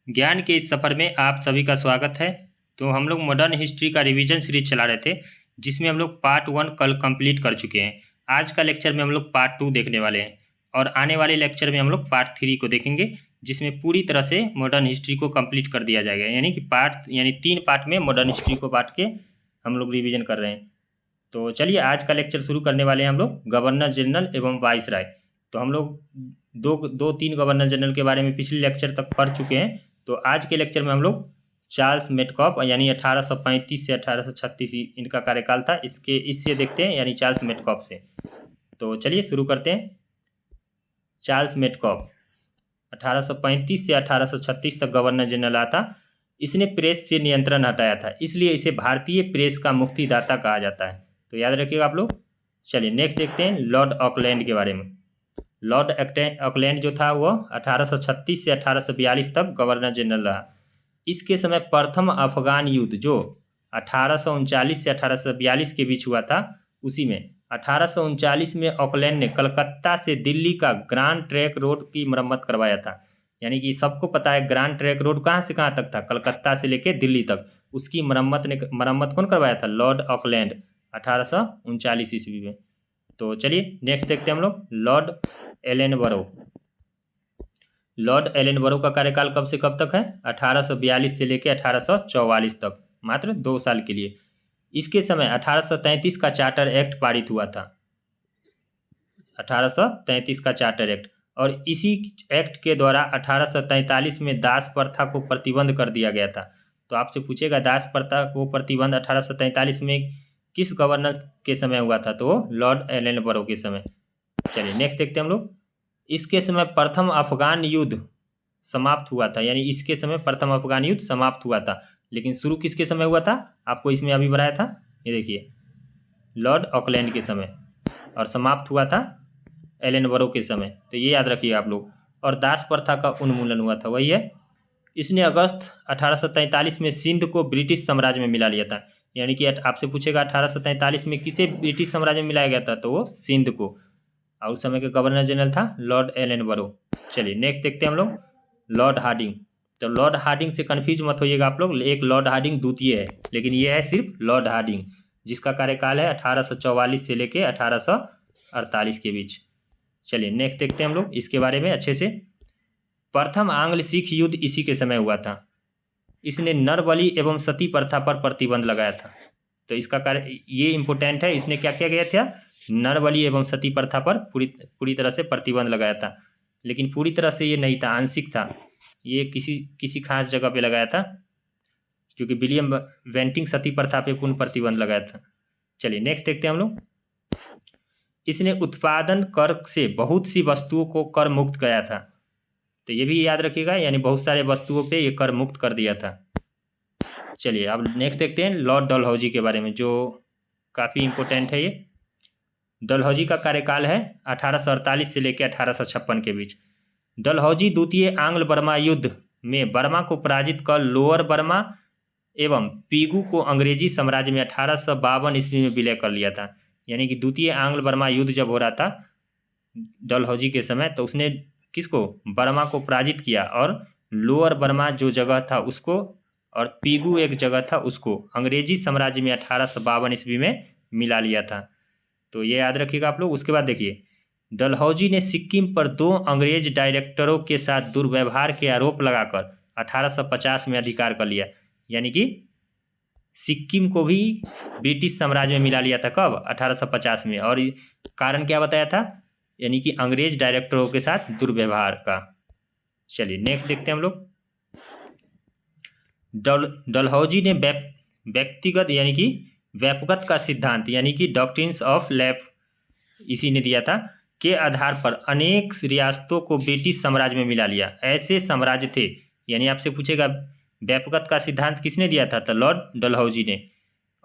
ज्ञान के इस सफ़र में आप सभी का स्वागत है। तो हम लोग मॉडर्न हिस्ट्री का रिवीजन सीरीज चला रहे थे, जिसमें हम लोग पार्ट 1 कल कंप्लीट कर चुके हैं। आज का लेक्चर में हम लोग पार्ट 2 देखने वाले हैं और आने वाले लेक्चर में हम लोग पार्ट 3 को देखेंगे, जिसमें पूरी तरह से मॉडर्न हिस्ट्री को कंप्लीट कर दिया जाएगा। यानी 3 पार्ट में मॉडर्न हिस्ट्री को बांट के हम लोग रिविजन कर रहे हैं। तो चलिए आज का लेक्चर शुरू करने वाले हैं हम लोग गवर्नर जनरल एवं वाइसराय। तो हम लोग दो तीन गवर्नर जनरल के बारे में पिछले लेक्चर तक पढ़ चुके हैं। तो आज के लेक्चर में हम लोग चार्ल्स मेटकॉफ यानी 1835 से 1836 इनका कार्यकाल था, इससे देखते हैं, यानी चार्ल्स मेटकॉफ से। तो चलिए शुरू करते हैं। चार्ल्स मेटकॉफ 1835 से 1836 तक गवर्नर जनरल रहा था। इसने प्रेस से नियंत्रण हटाया था, इसलिए इसे भारतीय प्रेस का मुक्तिदाता कहा जाता है। तो याद रखिएगा आप लोग। चलिए नेक्स्ट देखते हैं लॉर्ड ऑकलैंड के बारे में। लॉर्ड ऑकलैंड जो था वो 1836 से 1842 तक गवर्नर जनरल रहा। इसके समय प्रथम अफगान युद्ध जो 1839 से 1842 के बीच हुआ था, उसी में 1839 में ऑकलैंड ने कलकत्ता से दिल्ली का ग्रांड ट्रैंक रोड की मरम्मत करवाया था। यानी कि सबको पता है ग्रांड ट्रैंक रोड कहाँ से कहाँ तक था, कलकत्ता से लेके दिल्ली तक। उसकी मरम्मत कौन करवाया था? लॉर्ड ऑकलैंड 1839 ईस्वी में। तो चलिए नेक्स्ट देखते हैं हम लोग लॉर्ड एलेनबरो। लॉर्ड एलेनबरो का कार्यकाल कब से कब तक है? 1842 से लेकर 1844 तक, मात्र 2 साल के लिए। इसके समय 1833 का चार्टर एक्ट पारित हुआ था। 1833 का चार्टर एक्ट, और इसी एक्ट के द्वारा 1843 में दास प्रथा को प्रतिबंध कर दिया गया था। तो आपसे पूछेगा दास प्रथा को प्रतिबंध 1843 में किस गवर्नर के समय हुआ था? तो लॉर्ड एलेनबरो के समय। चलिए नेक्स्ट देखते हैं हम लोग। इसके समय प्रथम अफगान युद्ध समाप्त हुआ था, यानी इसके समय प्रथम अफगान युद्ध समाप्त हुआ था। लेकिन शुरू किसके समय हुआ था? आपको इसमें अभी बताया था, ये देखिए, लॉर्ड ऑकलैंड के समय, और समाप्त हुआ था एलेनबरो के समय। तो ये याद रखिए आप लोग। और दास प्रथा का उन्मूलन हुआ था, वही है। इसने अगस्त 1843 में सिंध को ब्रिटिश साम्राज्य में मिला लिया था। यानी कि आपसे पूछेगा 1843 में किसे ब्रिटिश साम्राज्य में मिलाया गया था? तो वो सिंध को। और उस समय के गवर्नर जनरल था लॉर्ड एलेनबरो। चलिए नेक्स्ट देखते हैं हम लोग लॉर्ड हार्डिंग। तो लॉर्ड हार्डिंग से कंफ्यूज मत होइएगा आप लोग, एक लॉर्ड हार्डिंग द्वितीय है, लेकिन ये है सिर्फ लॉर्ड हार्डिंग, जिसका कार्यकाल है 1844 से लेके 1848 के बीच। चलिए नेक्स्ट देखते हैं हम लोग इसके बारे में अच्छे से। प्रथम आंग्ल सिख युद्ध इसी के समय हुआ था। इसने नरबलि एवं सती प्रथा पर प्रतिबंध लगाया था। तो इसका कार्य ये इंपॉर्टेंट है, इसने क्या किया गया था? नरबलि एवं सती प्रथा पर पूरी तरह से प्रतिबंध लगाया था। लेकिन पूरी तरह से ये नहीं था, आंशिक था। ये किसी खास जगह पे लगाया था, क्योंकि विलियम बेंटिंक सती प्रथा पे पूर्ण प्रतिबंध लगाया था। चलिए नेक्स्ट देखते हैं हम लोग। इसने उत्पादन कर से बहुत सी वस्तुओं को कर मुक्त किया था। तो ये भी याद रखिएगा, यानी बहुत सारे वस्तुओं पे ये कर मुक्त कर दिया था। चलिए अब नेक्स्ट देखते हैं लॉर्ड डलहौजी के बारे में, जो काफ़ी इंपॉर्टेंट है। ये डलहौजी का कार्यकाल है 1848 से लेकर 1856 के बीच। डलहौजी द्वितीय आंग्ल बर्मा युद्ध में बर्मा को पराजित कर लोअर बर्मा एवं पीगू को अंग्रेजी साम्राज्य में 1852 ईस्वी में विलय कर लिया था। यानी कि द्वितीय आंग्ल बर्मा युद्ध जब हो रहा था डलहौजी के समय, तो उसने किसको? बर्मा को पराजित किया, और लोअर बर्मा जो जगह था उसको, और पीगू एक जगह था उसको अंग्रेजी साम्राज्य में 1852 ईस्वी में मिला लिया था। तो ये याद रखिएगा आप लोग। उसके बाद देखिए, डलहौजी ने सिक्किम पर 2 अंग्रेज डायरेक्टरों के साथ दुर्व्यवहार के आरोप लगाकर 1850 में अधिकार कर लिया। यानी कि सिक्किम को भी ब्रिटिश साम्राज्य में मिला लिया था। कब? 1850 में। और कारण क्या बताया था? यानी कि अंग्रेज डायरेक्टरों के साथ दुर्व्यवहार का। चलिए नेक्स्ट देखते हैं हम लोग। डलहौजी ने व्यक्तिगत यानी कि व्यापकता का सिद्धांत, यानी कि डॉक्ट्रिन्स ऑफ लैप, इसी ने दिया था, के आधार पर अनेक रियासतों को ब्रिटिश साम्राज्य में मिला लिया। ऐसे साम्राज्य थे, यानी आपसे पूछेगा व्यापकता का सिद्धांत किसने दिया था? तो लॉर्ड डलहौजी ने।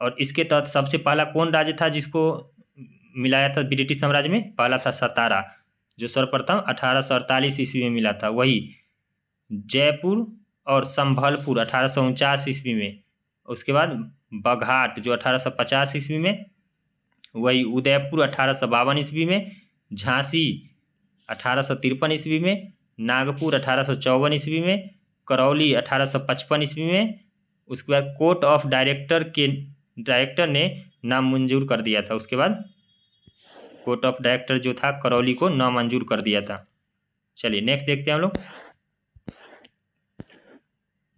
और इसके तहत सबसे पहला कौन राज्य था जिसको मिलाया था ब्रिटिश साम्राज्य में? पहला था सतारा, जो सर्वप्रथम 1848 ईस्वी में मिला था। वही जयपुर और संभलपुर 1849 ईस्वी में। उसके बाद बघाट जो 1850 ईस्वी में, वही उदयपुर 1852 ईस्वी में, झांसी 1853 ईस्वी में, नागपुर 1854 ईस्वी में, करौली 1855 ईस्वी में। उसके बाद कोर्ट ऑफ डायरेक्टर ने नामंजूर कर दिया था। उसके बाद कोर्ट ऑफ डायरेक्टर जो था करौली को नामंजूर कर दिया था। चलिए नेक्स्ट देखते हैं हम लोग।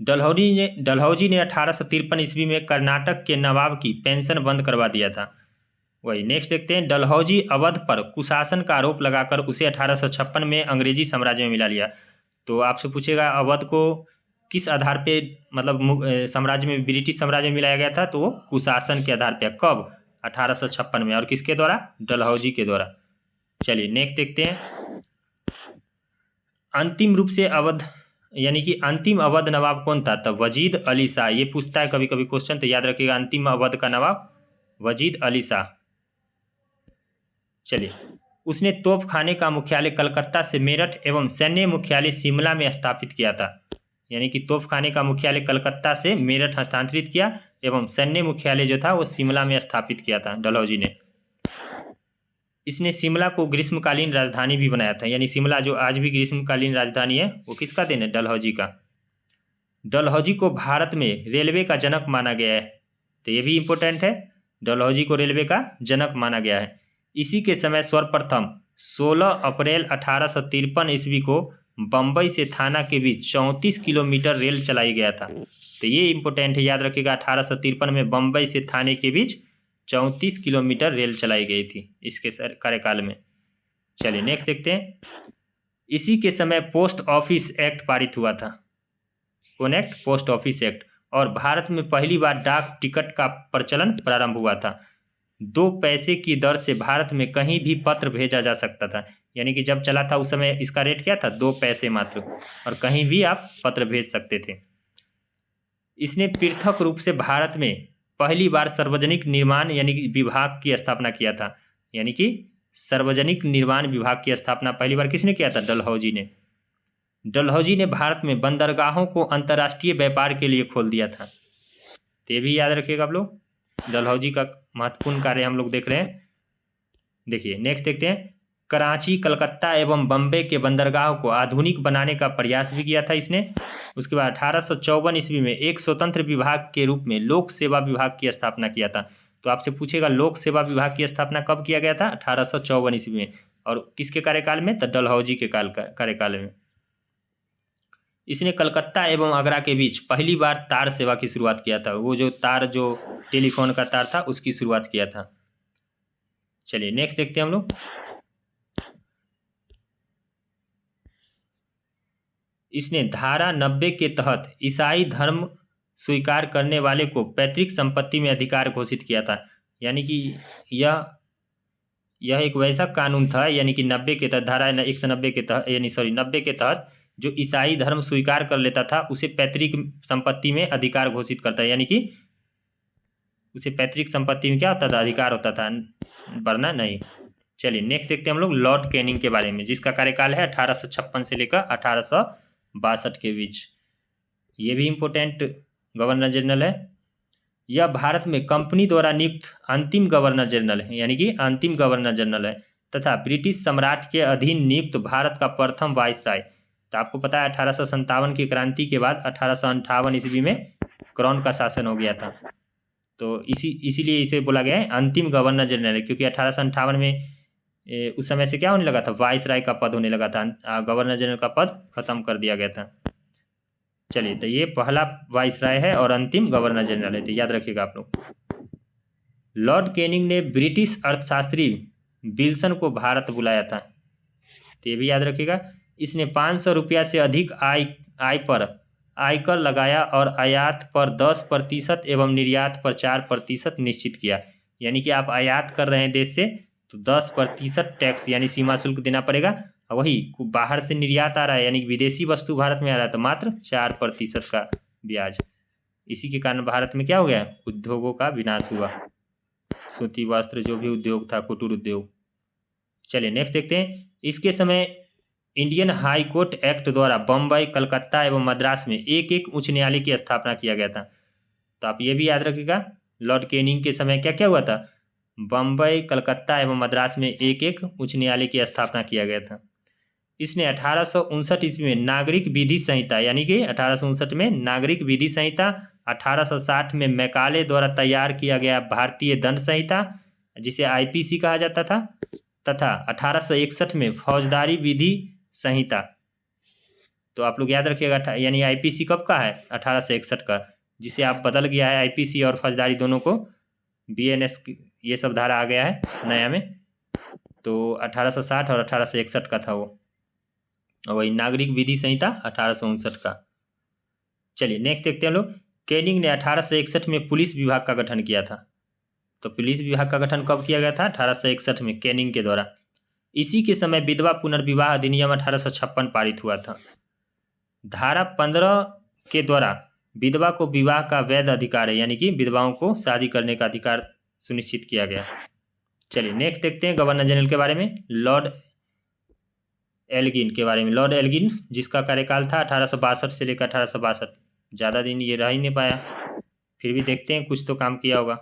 डलहौजी ने 1853 ईस्वी में कर्नाटक के नवाब की पेंशन बंद करवा दिया था। वही नेक्स्ट देखते हैं। डलहौजी अवध पर कुशासन का आरोप लगाकर उसे 1856 में अंग्रेजी साम्राज्य में मिला लिया। तो आपसे पूछेगा अवध को किस आधार पे मतलब साम्राज्य में, ब्रिटिश साम्राज्य में मिलाया गया था, तो वो कुशासन के आधार पे। कब? 1856 में। और किसके द्वारा? डलहौजी के द्वारा। चलिए नेक्स्ट देखते हैं। अंतिम रूप से अवध यानी कि अंतिम अवध नवाब कौन था? तब वजीद अली शाह। ये पूछता है कभी कभी क्वेश्चन, तो याद रखिएगा अंतिम अवध का नवाब वजीद अली शाह। चलिए, उसने तोप खाने का मुख्यालय कलकत्ता से मेरठ एवं सैन्य मुख्यालय शिमला में स्थापित किया था। यानी कि तोप खाने का मुख्यालय कलकत्ता से मेरठ हस्तांतरित किया एवं सैन्य मुख्यालय जो था वो शिमला में स्थापित किया था डलहौजी ने। इसने शिमला को ग्रीष्मकालीन राजधानी भी बनाया था। यानी शिमला जो आज भी ग्रीष्मकालीन राजधानी है वो किसका देन है? डलहौजी का। डलहौजी को भारत में रेलवे का जनक माना गया है, तो ये भी इंपॉर्टेंट है। डलहौजी को रेलवे का जनक माना गया है। इसी के समय सर्वप्रथम 16 अप्रैल 1853 ईस्वी को बम्बई से थाना के बीच 34 किलोमीटर रेल चलाई गया था। तो ये इंपॉर्टेंट है, याद रखिएगा। 1853 में बम्बई से थाने के बीच 34 किलोमीटर रेल चलाई गई थी इसके कार्यकाल में। चलिए नेक्स्ट देखते हैं। इसी के समय पोस्ट ऑफिस एक्ट पारित हुआ था। कौन एक्ट? Post office act. और भारत में पहली बार डाक टिकट का प्रचलन प्रारंभ हुआ था। 2 पैसे की दर से भारत में कहीं भी पत्र भेजा जा सकता था। यानी कि जब चला था उस समय इसका रेट क्या था? 2 पैसे मात्र, और कहीं भी आप पत्र भेज सकते थे। इसने पृथक रूप से भारत में पहली बार सार्वजनिक निर्माण यानी कि विभाग की स्थापना किया था। यानी कि सार्वजनिक निर्माण विभाग की स्थापना पहली बार किसने किया था? डलहौजी ने। डलहौजी ने भारत में बंदरगाहों को अंतर्राष्ट्रीय व्यापार के लिए खोल दिया था। तो ये भी याद रखिएगा आप लोग, डलहौजी का महत्वपूर्ण कार्य हम लोग देख रहे हैं। देखिए नेक्स्ट देखते हैं। कराची, कलकत्ता एवं बम्बे के बंदरगाहों को आधुनिक बनाने का प्रयास भी किया था इसने। उसके बाद 1854 ईस्वी में एक स्वतंत्र विभाग के रूप में लोक सेवा विभाग की स्थापना किया था। तो आपसे पूछेगा लोक सेवा विभाग की स्थापना कब किया गया था? 1854 ईस्वी में। और किसके कार्यकाल में? तो डलहौजी के कार्यकाल में। इसने कलकत्ता एवं आगरा के बीच पहली बार तार सेवा की शुरुआत किया था। वो जो तार, जो टेलीफोन का तार था, उसकी शुरुआत किया था। चलिए नेक्स्ट देखते हैं हम लोग। इसने धारा 90 के तहत ईसाई धर्म स्वीकार करने वाले को पैतृक संपत्ति में अधिकार घोषित किया था। यानी कि यह एक वैसा कानून था, यानी कि 90 के तहत, धारा 190 के तहत, यानी 90 के तहत जो ईसाई धर्म स्वीकार कर लेता था उसे पैतृक संपत्ति में अधिकार घोषित करता है। यानी कि उसे पैतृक संपत्ति में क्या होता था? अधिकार होता था, वरना नहीं। चलिए नेक्स्ट देखते हैं हम लोग लॉर्ड कैनिंग के बारे में, जिसका कार्यकाल है 1856 से लेकर 1862 के बीच। ये भी इम्पोर्टेंट गवर्नर जनरल है। यह भारत में कंपनी द्वारा नियुक्त अंतिम गवर्नर जनरल है। यानी कि अंतिम गवर्नर जनरल है, तथा ब्रिटिश सम्राट के अधीन नियुक्त भारत का प्रथम वाइसराय। तो आपको पता है 1857 की क्रांति के बाद 1858 ईस्वी में क्राउन का शासन हो गया था। तो इसीलिए इसे बोला गया है अंतिम गवर्नर जनरल, क्योंकि 1858 में उस समय से क्या होने लगा था? वाइसराय का पद होने लगा था। गवर्नर जनरल का पद खत्म कर दिया गया था। चलिए, तो ये पहला वाइसराय है और अंतिम गवर्नर जनरल है, तो याद रखिएगा आप लोग। लॉर्ड कैनिंग ने ब्रिटिश अर्थशास्त्री विल्सन को भारत बुलाया था, तो ये भी याद रखिएगा। इसने 500 रुपया से अधिक आय पर आयकर लगाया और आयात पर 10% एवं निर्यात पर 4% निश्चित किया। यानी कि आप आयात कर रहे हैं देश से तो 10% टैक्स यानी सीमा शुल्क देना पड़ेगा। वही बाहर से निर्यात आ रहा है यानी विदेशी वस्तु भारत में आ रहा है तो मात्र 4% का ब्याज। इसी के कारण भारत में क्या हो गया? उद्योगों का विनाश हुआ। सूती वस्त्र जो भी उद्योग था, कुटीर उद्योग। चलिए नेक्स्ट देखते हैं। इसके समय इंडियन हाई कोर्ट एक्ट द्वारा बम्बई, कलकत्ता एवं मद्रास में एक एक उच्च न्यायालय की स्थापना किया गया था। तो आप ये भी याद रखिएगा, लॉर्ड कैनिंग के समय क्या क्या हुआ था? बम्बई, कलकत्ता एवं मद्रास में एक एक उच्च न्यायालय की स्थापना किया गया था। इसने 1859 ईस्वी में नागरिक विधि संहिता, यानी कि 1859 में नागरिक विधि संहिता, 1860 में मैकाले द्वारा तैयार किया गया भारतीय दंड संहिता जिसे आईपीसी कहा जाता था, तथा 1861 में फौजदारी विधि संहिता। तो आप लोग याद रखिएगा, यानी आईपीसी कब का है? 1861 का, जिसे आप बदल गया है आईपीसी और फौजदारी दोनों को, बीएनएस ये सब धारा आ गया है नया में। तो 1860 और 1861 का था वो, और वही नागरिक विधि संहिता 1859 का। चलिए नेक्स्ट देखते हैं लोग। कैनिंग ने 1861 में पुलिस विभाग का गठन किया था। तो पुलिस विभाग का गठन कब किया गया था? 1861 में कैनिंग के द्वारा। इसी के समय विधवा पुनर्विवाह अधिनियम 1856 पारित हुआ था। धारा 15 के द्वारा विधवा को विवाह का वैध अधिकार है, यानी कि विधवाओं को शादी करने का अधिकार सुनिश्चित किया गया। चलिए नेक्स्ट देखते हैं गवर्नर जनरल के बारे में, लॉर्ड एल्गिन के बारे में। लॉर्ड एल्गिन जिसका कार्यकाल था 1862 से लेकर 1862, ज़्यादा दिन ये रह ही नहीं पाया, फिर भी देखते हैं कुछ तो काम किया होगा।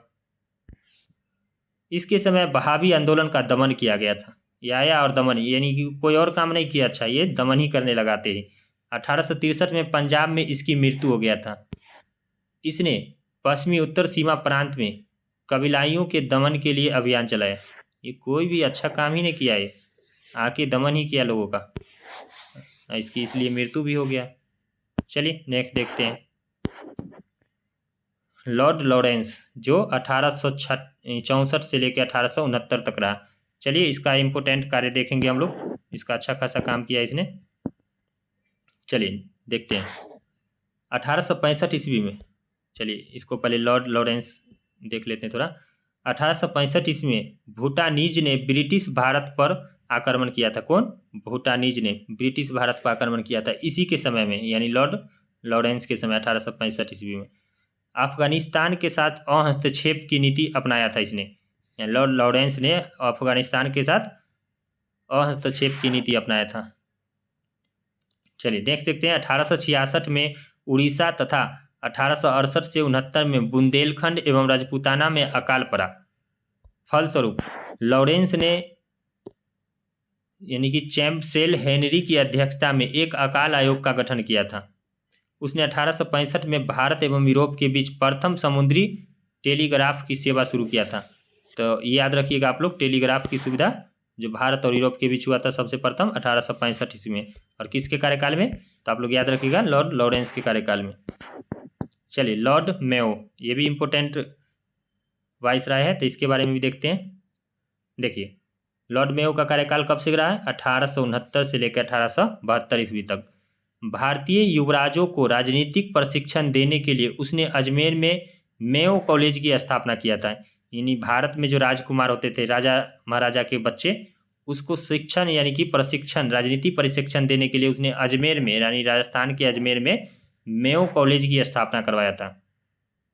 इसके समय बहावी आंदोलन का दमन किया गया था। ये आया और दमन, यानी कि कोई और काम नहीं किया, अच्छा ये दमन ही करने लगाते ही। 1863 में पंजाब में इसकी मृत्यु हो गया था। इसने पश्चिमी उत्तर सीमा प्रांत में कबीलाइयों के दमन के लिए अभियान चलाया। ये कोई भी अच्छा काम ही नहीं किया, ये आके दमन ही किया लोगों का, इसकी इसलिए मृत्यु भी हो गया। चलिए नेक्स्ट देखते हैं लॉर्ड लॉरेंस, जो 1864 से लेकर 1869 तक रहा। चलिए इसका इम्पोर्टेंट कार्य देखेंगे हम लोग, इसका अच्छा खासा काम किया इसने। चलिए देखते हैं 1865 ईस्वी में। चलिए इसको पहले लॉर्ड लॉरेंस देख लेते हैं थोड़ा। 1865 ईस्वी में भूटानीज ने ब्रिटिश भारत पर आक्रमण किया था। कौन? भूटानीज ने ब्रिटिश भारत पर आक्रमण किया था इसी के समय में, यानी लॉर्ड लॉरेंस के समय 1865 ईस्वी में। अफगानिस्तान के साथ अहस्तक्षेप की नीति अपनाया था इसने, यानी लॉर्ड लॉरेंस ने अफगानिस्तान के साथ अहस्तक्षेप की नीति अपनाया था। चलिए नेक्स्ट देखते हैं 1866 में उड़ीसा तथा 1868 से 69 में बुंदेलखंड एवं राजपूताना में अकाल पड़ा। फलस्वरूप लॉरेंस ने यानी कि चैम्पसेल हेनरी की अध्यक्षता में एक अकाल आयोग का गठन किया था। उसने 1865 में भारत एवं यूरोप के बीच प्रथम समुद्री टेलीग्राफ की सेवा शुरू किया था। तो ये याद रखिएगा आप लोग, टेलीग्राफ की सुविधा जो भारत और यूरोप के बीच हुआ था सबसे प्रथम 1865 ईस्वी में। और किसके कार्यकाल में? तो आप लोग याद रखिएगा लॉर्ड लॉरेंस के कार्यकाल में। चलिए लॉर्ड मेयो, ये भी इम्पोर्टेंट वाइसराय है, तो इसके बारे में भी देखते हैं। देखिए लॉर्ड मेयो का कार्यकाल कब से रहा है? 1869 से लेकर 1872 ईस्वी तक। भारतीय युवराजों को राजनीतिक प्रशिक्षण देने के लिए उसने अजमेर में मेयो कॉलेज की स्थापना किया था। यानी भारत में जो राजकुमार होते थे, राजा महाराजा के बच्चे, उसको शिक्षण यानी कि प्रशिक्षण, राजनीति प्रशिक्षण देने के लिए उसने अजमेर में, यानी राजस्थान के अजमेर में मेयो कॉलेज की स्थापना करवाया था।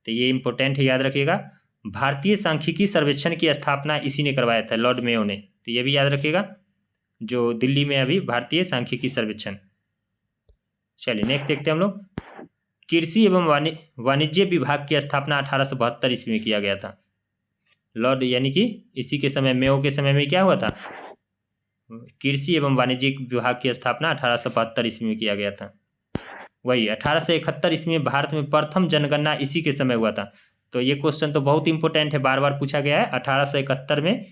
तो ये इम्पोर्टेंट है, याद रखिएगा। भारतीय सांख्यिकी सर्वेक्षण की स्थापना इसी ने करवाया था, लॉर्ड मेयो ने। तो ये भी याद रखिएगा, जो दिल्ली में अभी भारतीय सांख्यिकी सर्वेक्षण। चलिए नेक्स्ट देखते हैं हम लोग। कृषि एवं वाणिज्य विभाग की स्थापना 1872 ईस्वी में किया गया था। लॉर्ड यानी कि इसी के समय, मेयो के समय में क्या हुआ था? कृषि एवं वाणिज्यिक विभाग की स्थापना 1872 ईस्वी में किया गया था। वही 1871 ईस्वी में भारत में प्रथम जनगणना इसी के समय हुआ था। तो ये क्वेश्चन तो बहुत इंपॉर्टेंट है, बार बार पूछा गया है। 1871 में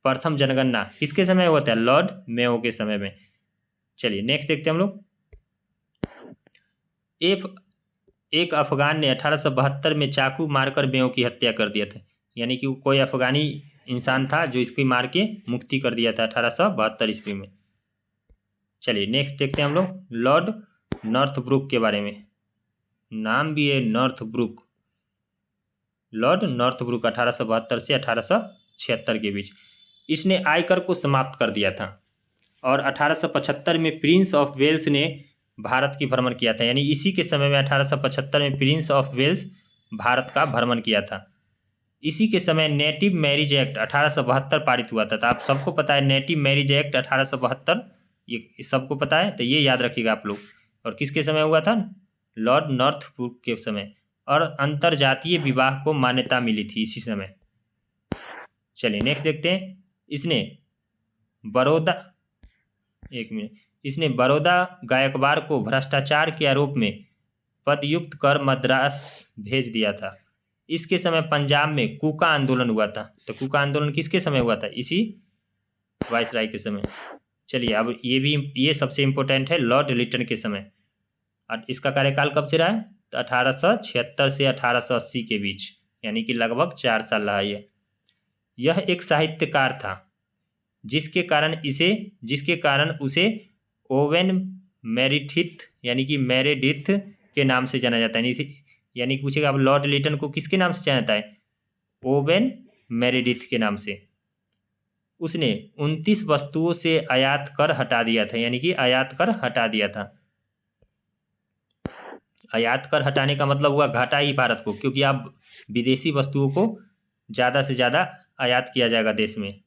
प्रथम जनगणना किसके समय हुआ था? लॉर्ड मेयो के समय में। चलिए नेक्स्ट देखते हैं हम लोग। एक अफगान ने 1872 में चाकू मारकर मेयो की हत्या कर दिया था। यानी कि कोई अफगानी इंसान था जो इसकी मार के मुक्ति कर दिया था 1872 ईस्वी में। चलिए नेक्स्ट देखते हैं हम लोग लॉर्ड नॉर्थब्रुक के बारे में। नाम भी है नॉर्थब्रुक, लॉर्ड नॉर्थब्रुक 1872 से 1876 के बीच। इसने आयकर को समाप्त कर दिया था और 1875 में प्रिंस ऑफ वेल्स ने भारत की भ्रमण किया था। यानी इसी के समय में 1875 में प्रिंस ऑफ वेल्स भारत का भ्रमण किया था। इसी के समय नेटिव मैरिज एक्ट 1872 पारित हुआ था। तो आप सबको पता है नेटिव मैरिज एक्ट 1872, ये सबको पता है, तो ये याद रखिएगा आप लोग। और किसके समय हुआ था? लॉर्ड नॉर्थब्रुक के समय। और अंतरजातीय विवाह को मान्यता मिली थी इसी समय। चलिए नेक्स्ट देखते हैं। इसने बड़ौदा, एक मिनट, इसने बड़ौदा गायकवाड़ को भ्रष्टाचार के आरोप में पदयुक्त कर मद्रास भेज दिया था। इसके समय पंजाब में कूका आंदोलन हुआ था। तो कूका आंदोलन किसके समय हुआ था? इसी वायसराय के समय। चलिए अब ये सबसे इम्पोर्टेंट है, लॉर्ड लिटन के समय। और इसका कार्यकाल कब से रहा है? तो 1876 से 1880 के बीच, यानी कि लगभग 4 साल रहा ये। यह एक साहित्यकार था जिसके कारण उसे ओवेन मेरिडिथ यानी कि मेरेडिथ के नाम से जाना जाता है। यानी कि पूछेगा अब लॉर्ड लिटन को किसके नाम से जाना जाता है? ओवेन मेरेडिथ के नाम से। उसने 29 वस्तुओं से आयात कर हटा दिया था, यानी कि आयात कर हटा दिया था। आयात कर हटाने का मतलब हुआ घाटा ही भारत को, क्योंकि अब विदेशी वस्तुओं को ज़्यादा से ज़्यादा आयात किया जाएगा देश में।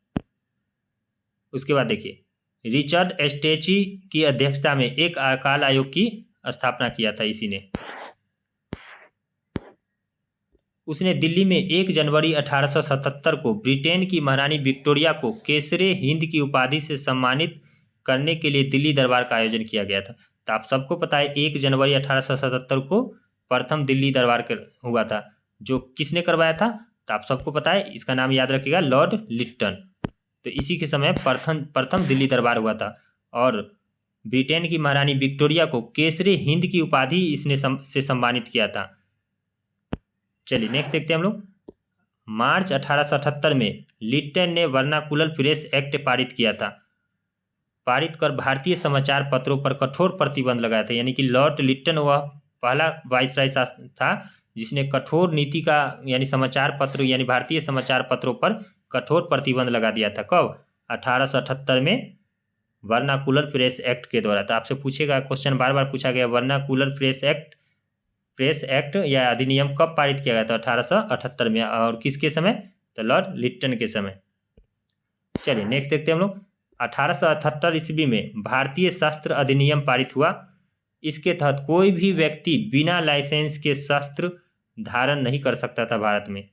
उसके बाद देखिए, रिचर्ड एस्टेची की अध्यक्षता में एक काल आयोग की स्थापना किया था इसी ने। उसने दिल्ली में 1 जनवरी 1877 को ब्रिटेन की महारानी विक्टोरिया को केसरे हिंद की उपाधि से सम्मानित करने के लिए दिल्ली दरबार का आयोजन किया गया था। तो आप सबको पता है 1 जनवरी 1877 को प्रथम दिल्ली दरबार हुआ था, जो किसने करवाया था? तो आप सबको पता है, इसका नाम याद रखिएगा, लॉर्ड लिटन। तो इसी के समय प्रथम दिल्ली दरबार हुआ था और ब्रिटेन की महारानी विक्टोरिया को केसरे हिंद की उपाधि इसने से सम्मानित किया था। चलिए नेक्स्ट देखते हैं हम लोग। मार्च 1878 में लिटन ने वर्नाकुलर प्रेस एक्ट पारित किया था। पारित कर भारतीय समाचार पत्रों पर कठोर प्रतिबंध लगाया था। यानी कि लॉर्ड लिटन वह पहला वाइसराय था जिसने कठोर नीति का यानी समाचार पत्र यानी भारतीय समाचार पत्रों पर कठोर प्रतिबंध लगा दिया था। कब? 1878 में वर्नाकुलर प्रेस एक्ट के द्वारा। तो आपसे पूछेगा, क्वेश्चन बार बार पूछा गया, वर्नाकुलर प्रेस एक्ट या अधिनियम कब पारित किया गया था? 1878 में। और किसके समय? तो लॉर्ड लिटन के समय। चलिए नेक्स्ट देखते हैं हम लोग। 1878 ईस्वी में भारतीय शस्त्र अधिनियम पारित हुआ। इसके तहत कोई भी व्यक्ति बिना लाइसेंस के शस्त्र धारण नहीं कर सकता था भारत में।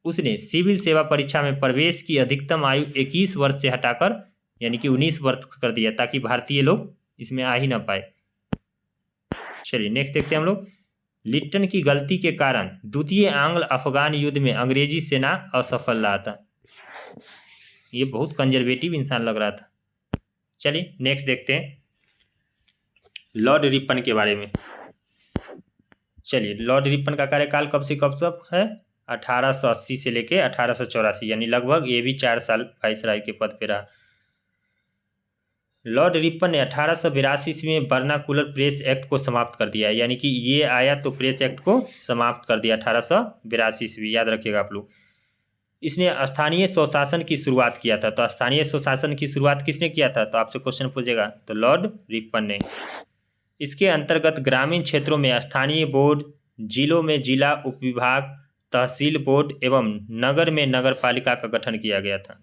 उसने सिविल सेवा परीक्षा में प्रवेश की अधिकतम आयु 21 वर्ष से हटाकर यानी कि 19 वर्ष कर दिया, ताकि भारतीय लोग इसमें आ ही ना पाए। चलिए नेक्स्ट देखते हैं हम लोग। लिटन की गलती के कारण द्वितीय आंग्ल अफगान युद्ध में अंग्रेजी सेना असफल रहा था। ये बहुत कंजर्वेटिव इंसान लग रहा था। चलिए नेक्स्ट देखते हैं लॉर्ड रिपन के बारे में। चलिए, लॉर्ड रिपन का कार्यकाल कब से कब तक है? 1880 से लेके 1884, यानी लगभग ये भी 4 साल वाइसराय के पद पे रहा। लॉर्ड रिपन ने 1882 में वर्नाकुलर प्रेस एक्ट को समाप्त कर दिया, यानी कि ये आया तो प्रेस एक्ट को समाप्त कर दिया 1882, याद रखिएगा आप लोग। इसने स्थानीय स्वशासन की शुरुआत किया था। तो स्थानीय स्वशासन की शुरुआत किसने किया था? तो आपसे क्वेश्चन पूछेगा, तो लॉर्ड रिपन ने। इसके अंतर्गत ग्रामीण क्षेत्रों में स्थानीय बोर्ड, जिलों में जिला उपविभाग, तहसील बोर्ड एवं नगर में नगर पालिका का गठन किया गया था।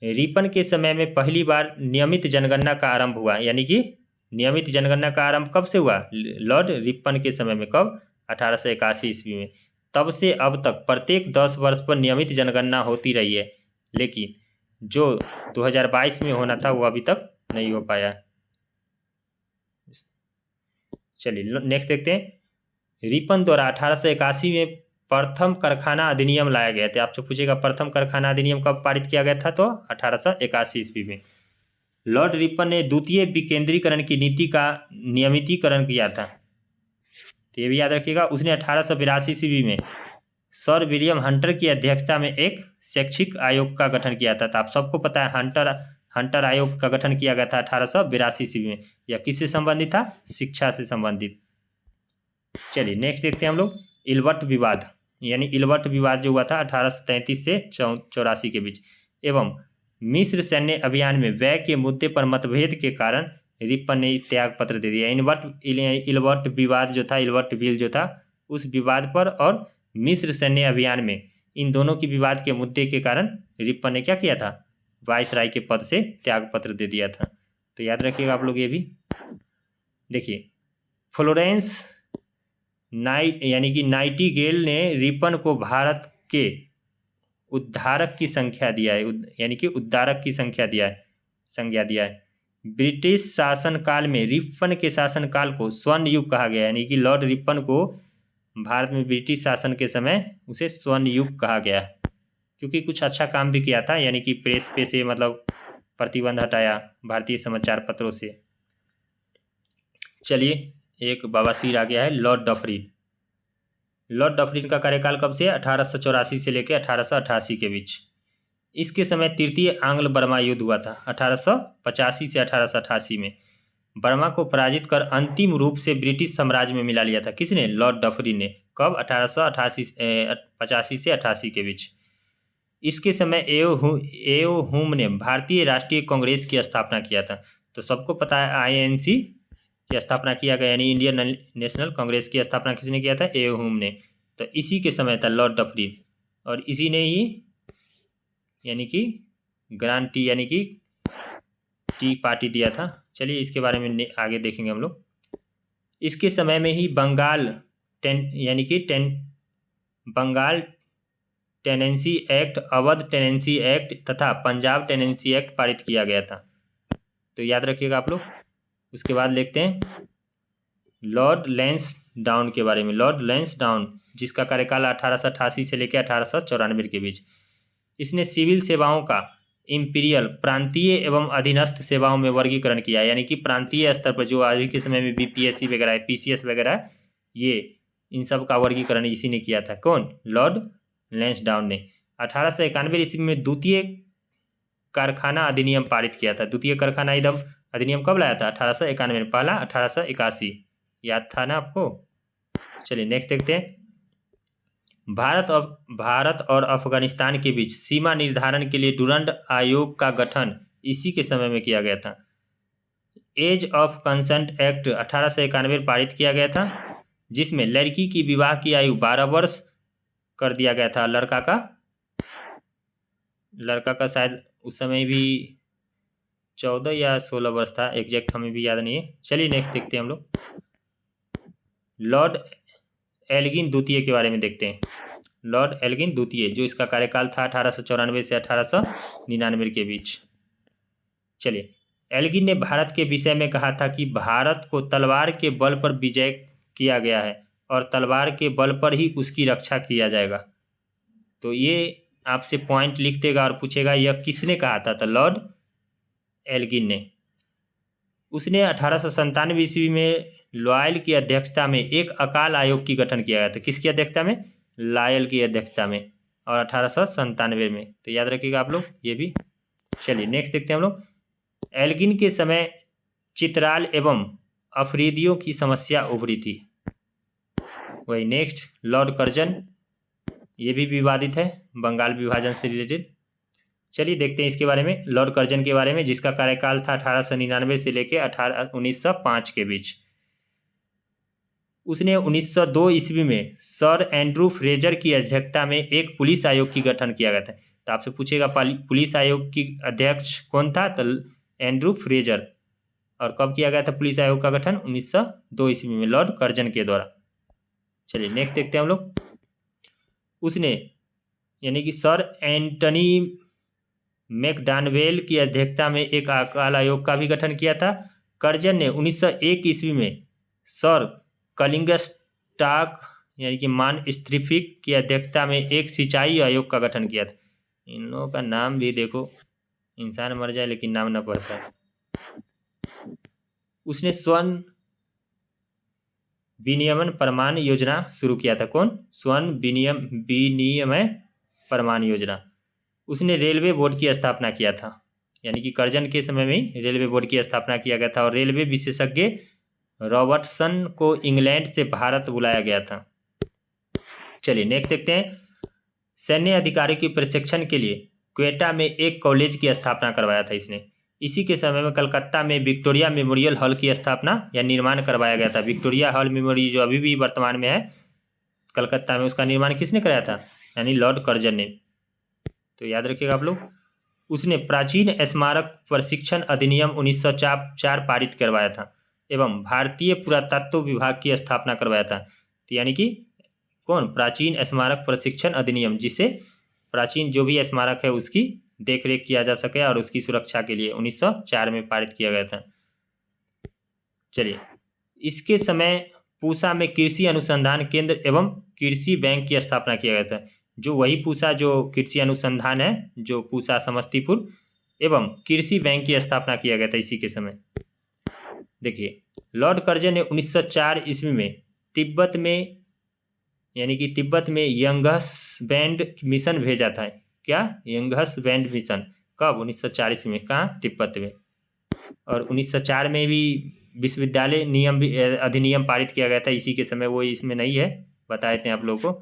रिपन के समय में पहली बार नियमित जनगणना का आरंभ हुआ, यानी कि नियमित जनगणना का आरंभ कब से हुआ? लॉर्ड रिपन के समय में। कब? 1881 ईस्वी में। तब से अब तक प्रत्येक 10 वर्ष पर नियमित जनगणना होती रही है, लेकिन जो 2022 में होना था वो अभी तक नहीं हो पाया। चलिए नेक्स्ट देखते हैं। रिपन द्वारा 1881 में प्रथम कारखाना अधिनियम लाया गया था। आपसे पूछेगा प्रथम कारखाना अधिनियम कब पारित किया गया था? तो 1881 ईस्वी में। लॉर्ड रिपन ने द्वितीय विकेंद्रीकरण की नीति का नियमितीकरण किया था। तो ये भी याद रखिएगा। उसने 1882 ईस्वी में सर विलियम हंटर की अध्यक्षता में एक शैक्षिक आयोग का गठन किया था। तो आप सबको पता है हंटर आयोग का गठन किया गया था 1882 ईस्वी में। यह किससे संबंधित था? शिक्षा से संबंधित। चलिए नेक्स्ट देखते हैं हम लोग इल्बर्ट विवाद, यानी इल्बर्ट विवाद जो हुआ था 1833 से 84 के बीच, एवं मिस्र सैन्य अभियान में व्यय के मुद्दे पर मतभेद के कारण रिपन ने त्याग पत्र दे दिया। इल्बर्ट विवाद जो था, इल्बर्ट बिल जो था, उस विवाद पर और मिस्र सैन्य अभियान में, इन दोनों की विवाद के मुद्दे के कारण रिपन ने क्या किया था? वाइसराय के पद से त्याग पत्र दे दिया था। तो याद रखिएगा आप लोग ये भी। देखिए, फ्लोरेंस यानी कि नाइटिंगेल ने रिपन को भारत के उद्धारक की संख्या दिया है, यानी कि उद्धारक की संख्या दिया है। संज्ञा दिया है। ब्रिटिश शासनकाल में रिपन के शासनकाल को स्वर्ण युग कहा गया, यानी कि लॉर्ड रिपन को भारत में ब्रिटिश शासन के समय उसे स्वर्ण युग कहा गया, क्योंकि कुछ अच्छा काम भी किया था, यानी कि प्रेस पे से मतलब प्रतिबंध हटाया भारतीय समाचार पत्रों से। चलिए एक बवासीर आ गया है, लॉर्ड डफरिन। लॉर्ड डफरिन का कार्यकाल कब से? 1884 से लेकर 1888 के बीच। इसके समय तृतीय आंग्ल बर्मा युद्ध हुआ था 1885 से 1888 में। बर्मा को पराजित कर अंतिम रूप से ब्रिटिश साम्राज्य में मिला लिया था। किसने? लॉर्ड डफरिन ने। कब? 1885 से 88 के बीच। इसके समय एओ हुम ने भारतीय राष्ट्रीय कांग्रेस की स्थापना किया था। तो सबको पता है आईएनसी की स्थापना किया गया, यानी इंडियन नेशनल कांग्रेस की स्थापना किसने किया था? एओ हुम ने। तो इसी के समय था लॉर्ड डफरिन, और इसी ने ही यानी कि ग्रांड टी यानी कि टी पार्टी दिया था। चलिए इसके बारे में आगे देखेंगे हम लोग। इसके समय में ही Bengal tenancy act, Awadh tenancy act तथा पंजाब टेनेंसी एक्ट पारित किया गया था। तो याद रखिएगा आप लोग। उसके बाद देखते हैं लॉर्ड लैंसडाउन के बारे में। लॉर्ड लैंसडाउन, जिसका कार्यकाल 1888 से लेकर 1894 के बीच। इसने सिविल सेवाओं का इंपीरियल, प्रांतीय एवं अधीनस्थ सेवाओं में वर्गीकरण किया, यानी कि प्रांतीय स्तर पर जो अभी के समय में बीपीएससी वगैरह है, पीसीएस वगैरह है, ये इन सब का वर्गीकरण इसी ने किया था। कौन? लॉर्ड लैंसडाउन ने। 1891 ईस्वी में द्वितीय कारखाना अधिनियम पारित किया था। द्वितीय कारखाना अधिनियम कब लाया था? 1891 में। पहला 1881। याद था ना आपको? चलिए नेक्स्ट देखते हैं। भारत और अफगानिस्तान के बीच सीमा निर्धारण के लिए डुरंड आयोग का गठन इसी के समय में किया गया था। एज ऑफ कंसेंट एक्ट 1891 पारित किया गया था, जिसमें लड़की की विवाह की आयु 12 वर्ष कर दिया गया था। लड़का का शायद उस समय भी 14 या 16 वर्ष था, एग्जैक्ट हमें भी याद नहीं है। चलिए नेक्स्ट देखते हैं हम लोग। लॉर्ड एल्गिन द्वितीय के बारे में देखते हैं। लॉर्ड एल्गिन द्वितीय, जो इसका कार्यकाल था 1894 से 1899 के बीच। चलिए, एल्गिन ने भारत के विषय में कहा था कि भारत को तलवार के बल पर विजय किया गया है और तलवार के बल पर ही उसकी रक्षा किया जाएगा। तो ये आपसे पॉइंट लिख देगा और पूछेगा यह किसने कहा था? तो लॉर्ड एल्गिन ने। उसने 1897 ईस्वी में लॉयल की अध्यक्षता में एक अकाल आयोग की गठन किया गया था। किसकी अध्यक्षता में? लॉयल की अध्यक्षता में, और 1897 में। तो याद रखिएगा आप लोग ये भी। चलिए नेक्स्ट देखते हैं हम लोग। एल्गिन के समय चित्राल एवं अफरीदियों की समस्या उभरी थी। वही नेक्स्ट लॉर्ड कर्जन, ये भी विवादित है, बंगाल विभाजन से रिलेटेड। चलिए देखते हैं इसके बारे में, लॉर्ड कर्जन के बारे में, जिसका कार्यकाल था 1899 से लेकर 1905 के बीच। उसने 1902 ईस्वी में सर एंड्रू फ्रेजर की अध्यक्षता में एक पुलिस आयोग की गठन किया गया था। तो आपसे पूछेगा पुलिस आयोग की अध्यक्ष कौन था? तो एंड्रू फ्रेजर। और कब किया गया था पुलिस आयोग का गठन? 1902 ईस्वी में लॉर्ड कर्जन के द्वारा। चलिए नेक्स्ट देखते हैं हम लोग। उसने यानी कि सर एंटनी मैकडॉनवेल की अध्यक्षता में एक अकाल आयोग का भी गठन किया था। कर्जन ने 1901 ईस्वी में सर कलिंगस्टॉक यानी कि मान स्त्रीफिक की अध्यक्षता में एक सिंचाई आयोग का गठन किया था। इन लोगों का नाम भी देखो, इंसान मर जाए लेकिन नाम न पढ़ पाए। उसने स्वर्ण विनियमन प्रमाण योजना शुरू किया था। कौन? स्वर्ण विनिमय प्रमाण योजना। उसने रेलवे बोर्ड की स्थापना किया था, यानी कि कर्जन के समय में रेलवे बोर्ड की स्थापना किया गया था, और रेलवे विशेषज्ञ रॉबर्टसन को इंग्लैंड से भारत बुलाया गया था। चलिए नेक्स्ट देखते हैं। सैन्य अधिकारी के प्रशिक्षण के लिए क्वेटा में एक कॉलेज की स्थापना करवाया था इसने। इसी के समय में कलकत्ता में विक्टोरिया मेमोरियल हॉल की स्थापना या निर्माण करवाया गया था। विक्टोरिया हॉल मेमोरियल जो अभी भी वर्तमान में है कलकत्ता में, उसका निर्माण किसने कराया था? यानी लॉर्ड कर्जन ने। तो याद रखिएगा आप लोग। उसने प्राचीन स्मारक प्रशिक्षण अधिनियम 1904 पारित करवाया था एवं भारतीय पुरातत्व विभाग की स्थापना करवाया था। तो यानी कि कौन? प्राचीन स्मारक प्रशिक्षण अधिनियम, जिससे प्राचीन जो भी स्मारक है उसकी देख रेख किया जा सके और उसकी सुरक्षा के लिए 1904 में पारित किया गया था। चलिए, इसके समय पूसा में कृषि अनुसंधान केंद्र एवं कृषि बैंक की स्थापना किया गया था। जो वही पूसा जो कृषि अनुसंधान है, जो पूसा समस्तीपुर एवं कृषि बैंक की स्थापना किया गया था इसी के समय। देखिए, लॉर्ड कर्जन ने 1904 ईस्वी में तिब्बत में, यानी कि तिब्बत में यंगस बैंड मिशन भेजा था। क्या? Young's band mission. कब? 1904 ईस्वी में। कहाँ? तिब्बत में। और 1904 में भी विश्वविद्यालय नियम भी अधिनियम पारित किया गया था इसी के समय। वो इसमें नहीं है, बता देते हैं आप लोगों को।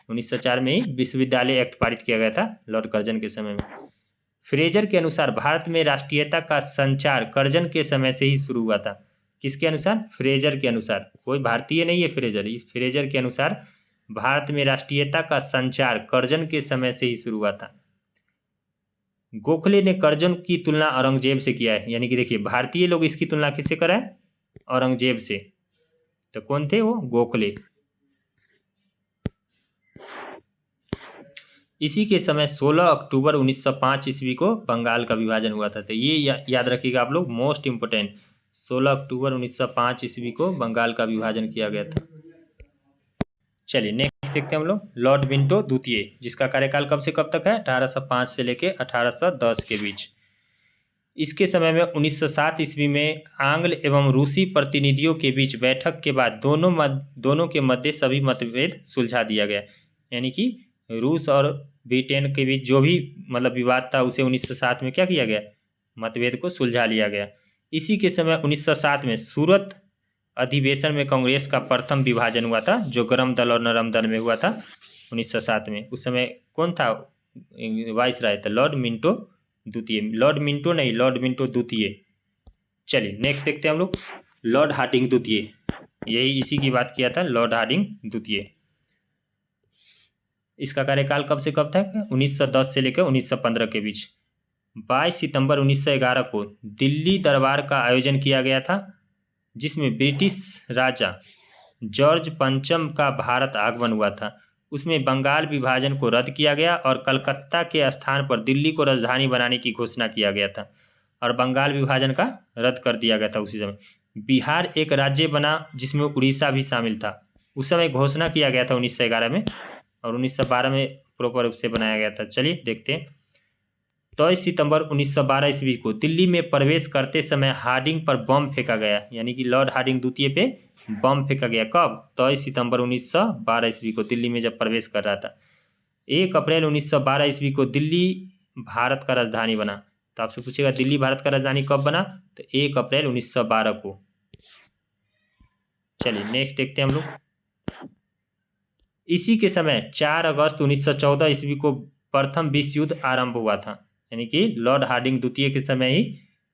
1904 में ही विश्वविद्यालय एक्ट पारित किया गया था लॉर्ड कर्जन के समय में। फ्रेजर के अनुसार भारत में राष्ट्रीयता का संचार कर्जन के समय से ही शुरू हुआ था। किसके अनुसार? फ्रेजर के अनुसार। कोई भारतीय नहीं है फ्रेजर। इस फ्रेजर के अनुसार भारत में राष्ट्रीयता का संचार कर्जन के समय से ही शुरू हुआ था। गोखले ने कर्जन की तुलना औरंगजेब से किया है। यानी कि देखिए, भारतीय लोग इसकी तुलना किससे करा है? औरंगजेब से। तो कौन थे वो? गोखले। इसी के समय 16 अक्टूबर 1905 ईस्वी को बंगाल का विभाजन हुआ था। तो ये याद रखिएगा आप लोग, मोस्ट इंपोर्टेंट। 16 अक्टूबर 1905 ईस्वी को बंगाल का विभाजन किया गया था। चलिए, नेक्स्ट देखते हैं हम लोग। लॉर्ड मिंटो द्वितीय, जिसका कार्यकाल कब से कब तक है? 1805 से लेके 1810 के बीच। इसके समय में 1907 ईस्वी में आंग्ल एवं रूसी प्रतिनिधियों के बीच बैठक के बाद दोनों के मध्य सभी मतभेद सुलझा दिया गया। यानी कि रूस और ब्रिटेन के बीच जो भी मतलब विवाद था उसे 1907 में क्या किया गया? मतभेद को सुलझा लिया गया। इसी के समय 1907 में सूरत अधिवेशन में कांग्रेस का प्रथम विभाजन हुआ था, जो गरम दल और नरम दल में हुआ था 1907 में। उस समय कौन था वाइसराय? था लॉर्ड मिंटो द्वितीय। लॉर्ड मिंटो नहीं, लॉर्ड मिंटो द्वितीय। चलिए, नेक्स्ट देखते हैं हम लोग। लॉर्ड हार्डिंग द्वितीय, यही इसी की बात किया था, लॉर्ड हार्डिंग द्वितीय। इसका कार्यकाल कब से कब तक? 1910 से लेकर 1915 के बीच। 22 सितंबर 1911 को दिल्ली दरबार का आयोजन किया गया था, जिसमें ब्रिटिश राजा जॉर्ज पंचम का भारत आगमन हुआ था। उसमें बंगाल विभाजन को रद्द किया गया और कलकत्ता के स्थान पर दिल्ली को राजधानी बनाने की घोषणा किया गया था, और बंगाल विभाजन का रद्द कर दिया गया था उसी समय। बिहार एक राज्य बना जिसमें उड़ीसा भी शामिल था। उस समय घोषणा किया गया था 1911 में, और 1912 में प्रॉपर रूप से बनाया गया था। चलिए देखते हैं। 23 सितंबर 1912 ईस्वी को दिल्ली में प्रवेश करते समय हार्डिंग पर बम फेंका गया। यानी कि लॉर्ड हार्डिंग द्वितीय पे बम फेंका गया। कब? 23 सितंबर 1912 ईस्वी को दिल्ली में जब प्रवेश कर रहा था। 1 अप्रैल 1912 ईस्वी को दिल्ली भारत का राजधानी बना। तो आपसे पूछेगा दिल्ली भारत का राजधानी कब बना? तो 1 अप्रैल 1912 को। चलिए, नेक्स्ट देखते हैं हम लोग। इसी के समय 4 अगस्त 1914 ईस्वी को प्रथम विश्व युद्ध आरंभ हुआ था। यानी कि लॉर्ड हार्डिंग द्वितीय के समय ही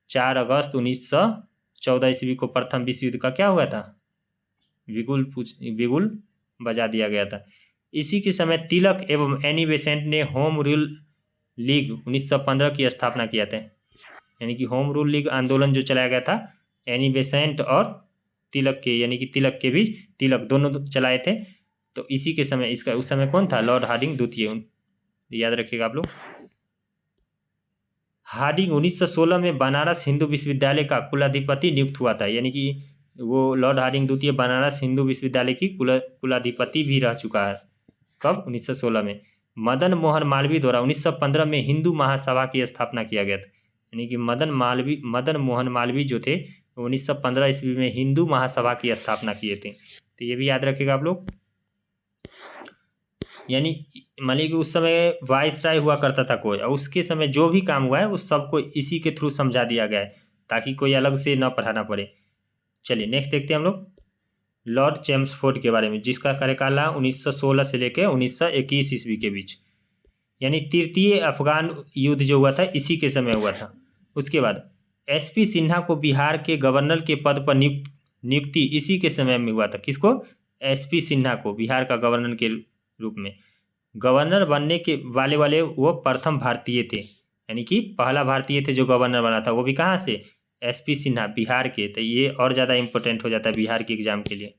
4 अगस्त 1914 ईस्वी को प्रथम विश्व युद्ध का क्या हुआ था? बिगुल बजा दिया गया था। इसी के समय तिलक एवं एनी बेसेंट ने होम रूल लीग 1915 की स्थापना किया था। यानी कि होम रूल लीग आंदोलन जो चलाया गया था, एनी बेसेंट और तिलक के, यानी कि तिलक के बीच, तिलक दोनों चलाए थे। तो इसी के समय इसका उस समय कौन था? लॉर्ड हार्डिंग द्वितीय। याद रखिएगा आप लोग। हार्डिंग 1916 में बनारस हिंदू विश्वविद्यालय का कुलाधिपति नियुक्त हुआ था। यानी कि वो लॉर्ड हार्डिंग द्वितीय बनारस हिंदू विश्वविद्यालय की कुलाधिपति भी रह चुका है। कब? 1916 में। मदन मोहन मालवीय द्वारा 1915 में हिंदू महासभा की स्थापना किया गया था। यानी कि मदन मोहन मालवीय जो थे 1915 ईस्वी में हिंदू महासभा की स्थापना किए थे। तो ये भी याद रखिएगा आप लोग। यानी मान लीजिए कि उस समय वाइसराय हुआ करता था कोई, और उसके समय जो भी काम हुआ है उस सबको इसी के थ्रू समझा दिया गया है, ताकि कोई अलग से न पढ़ाना पड़े। चलिए, नेक्स्ट देखते हैं हम लोग। लॉर्ड चेम्सफोर्ड के बारे में, जिसका कार्यकाल रहा 1916 से लेकर 1921 ईस्वी के बीच। यानी तृतीय अफगान युद्ध जो हुआ था इसी के समय हुआ था। उसके बाद एसपी सिन्हा को बिहार के गवर्नर के पद पर नियुक्ति इसी के समय में हुआ था। किसको? एसपी सिन्हा को बिहार का गवर्नर के रूप में। गवर्नर बनने के वाले वो प्रथम भारतीय थे। यानी कि पहला भारतीय थे जो गवर्नर बना था, वो भी कहाँ से? एसपी सिन्हा, बिहार के। तो ये और ज़्यादा इंपॉर्टेंट हो जाता है बिहार के एग्जाम के लिए।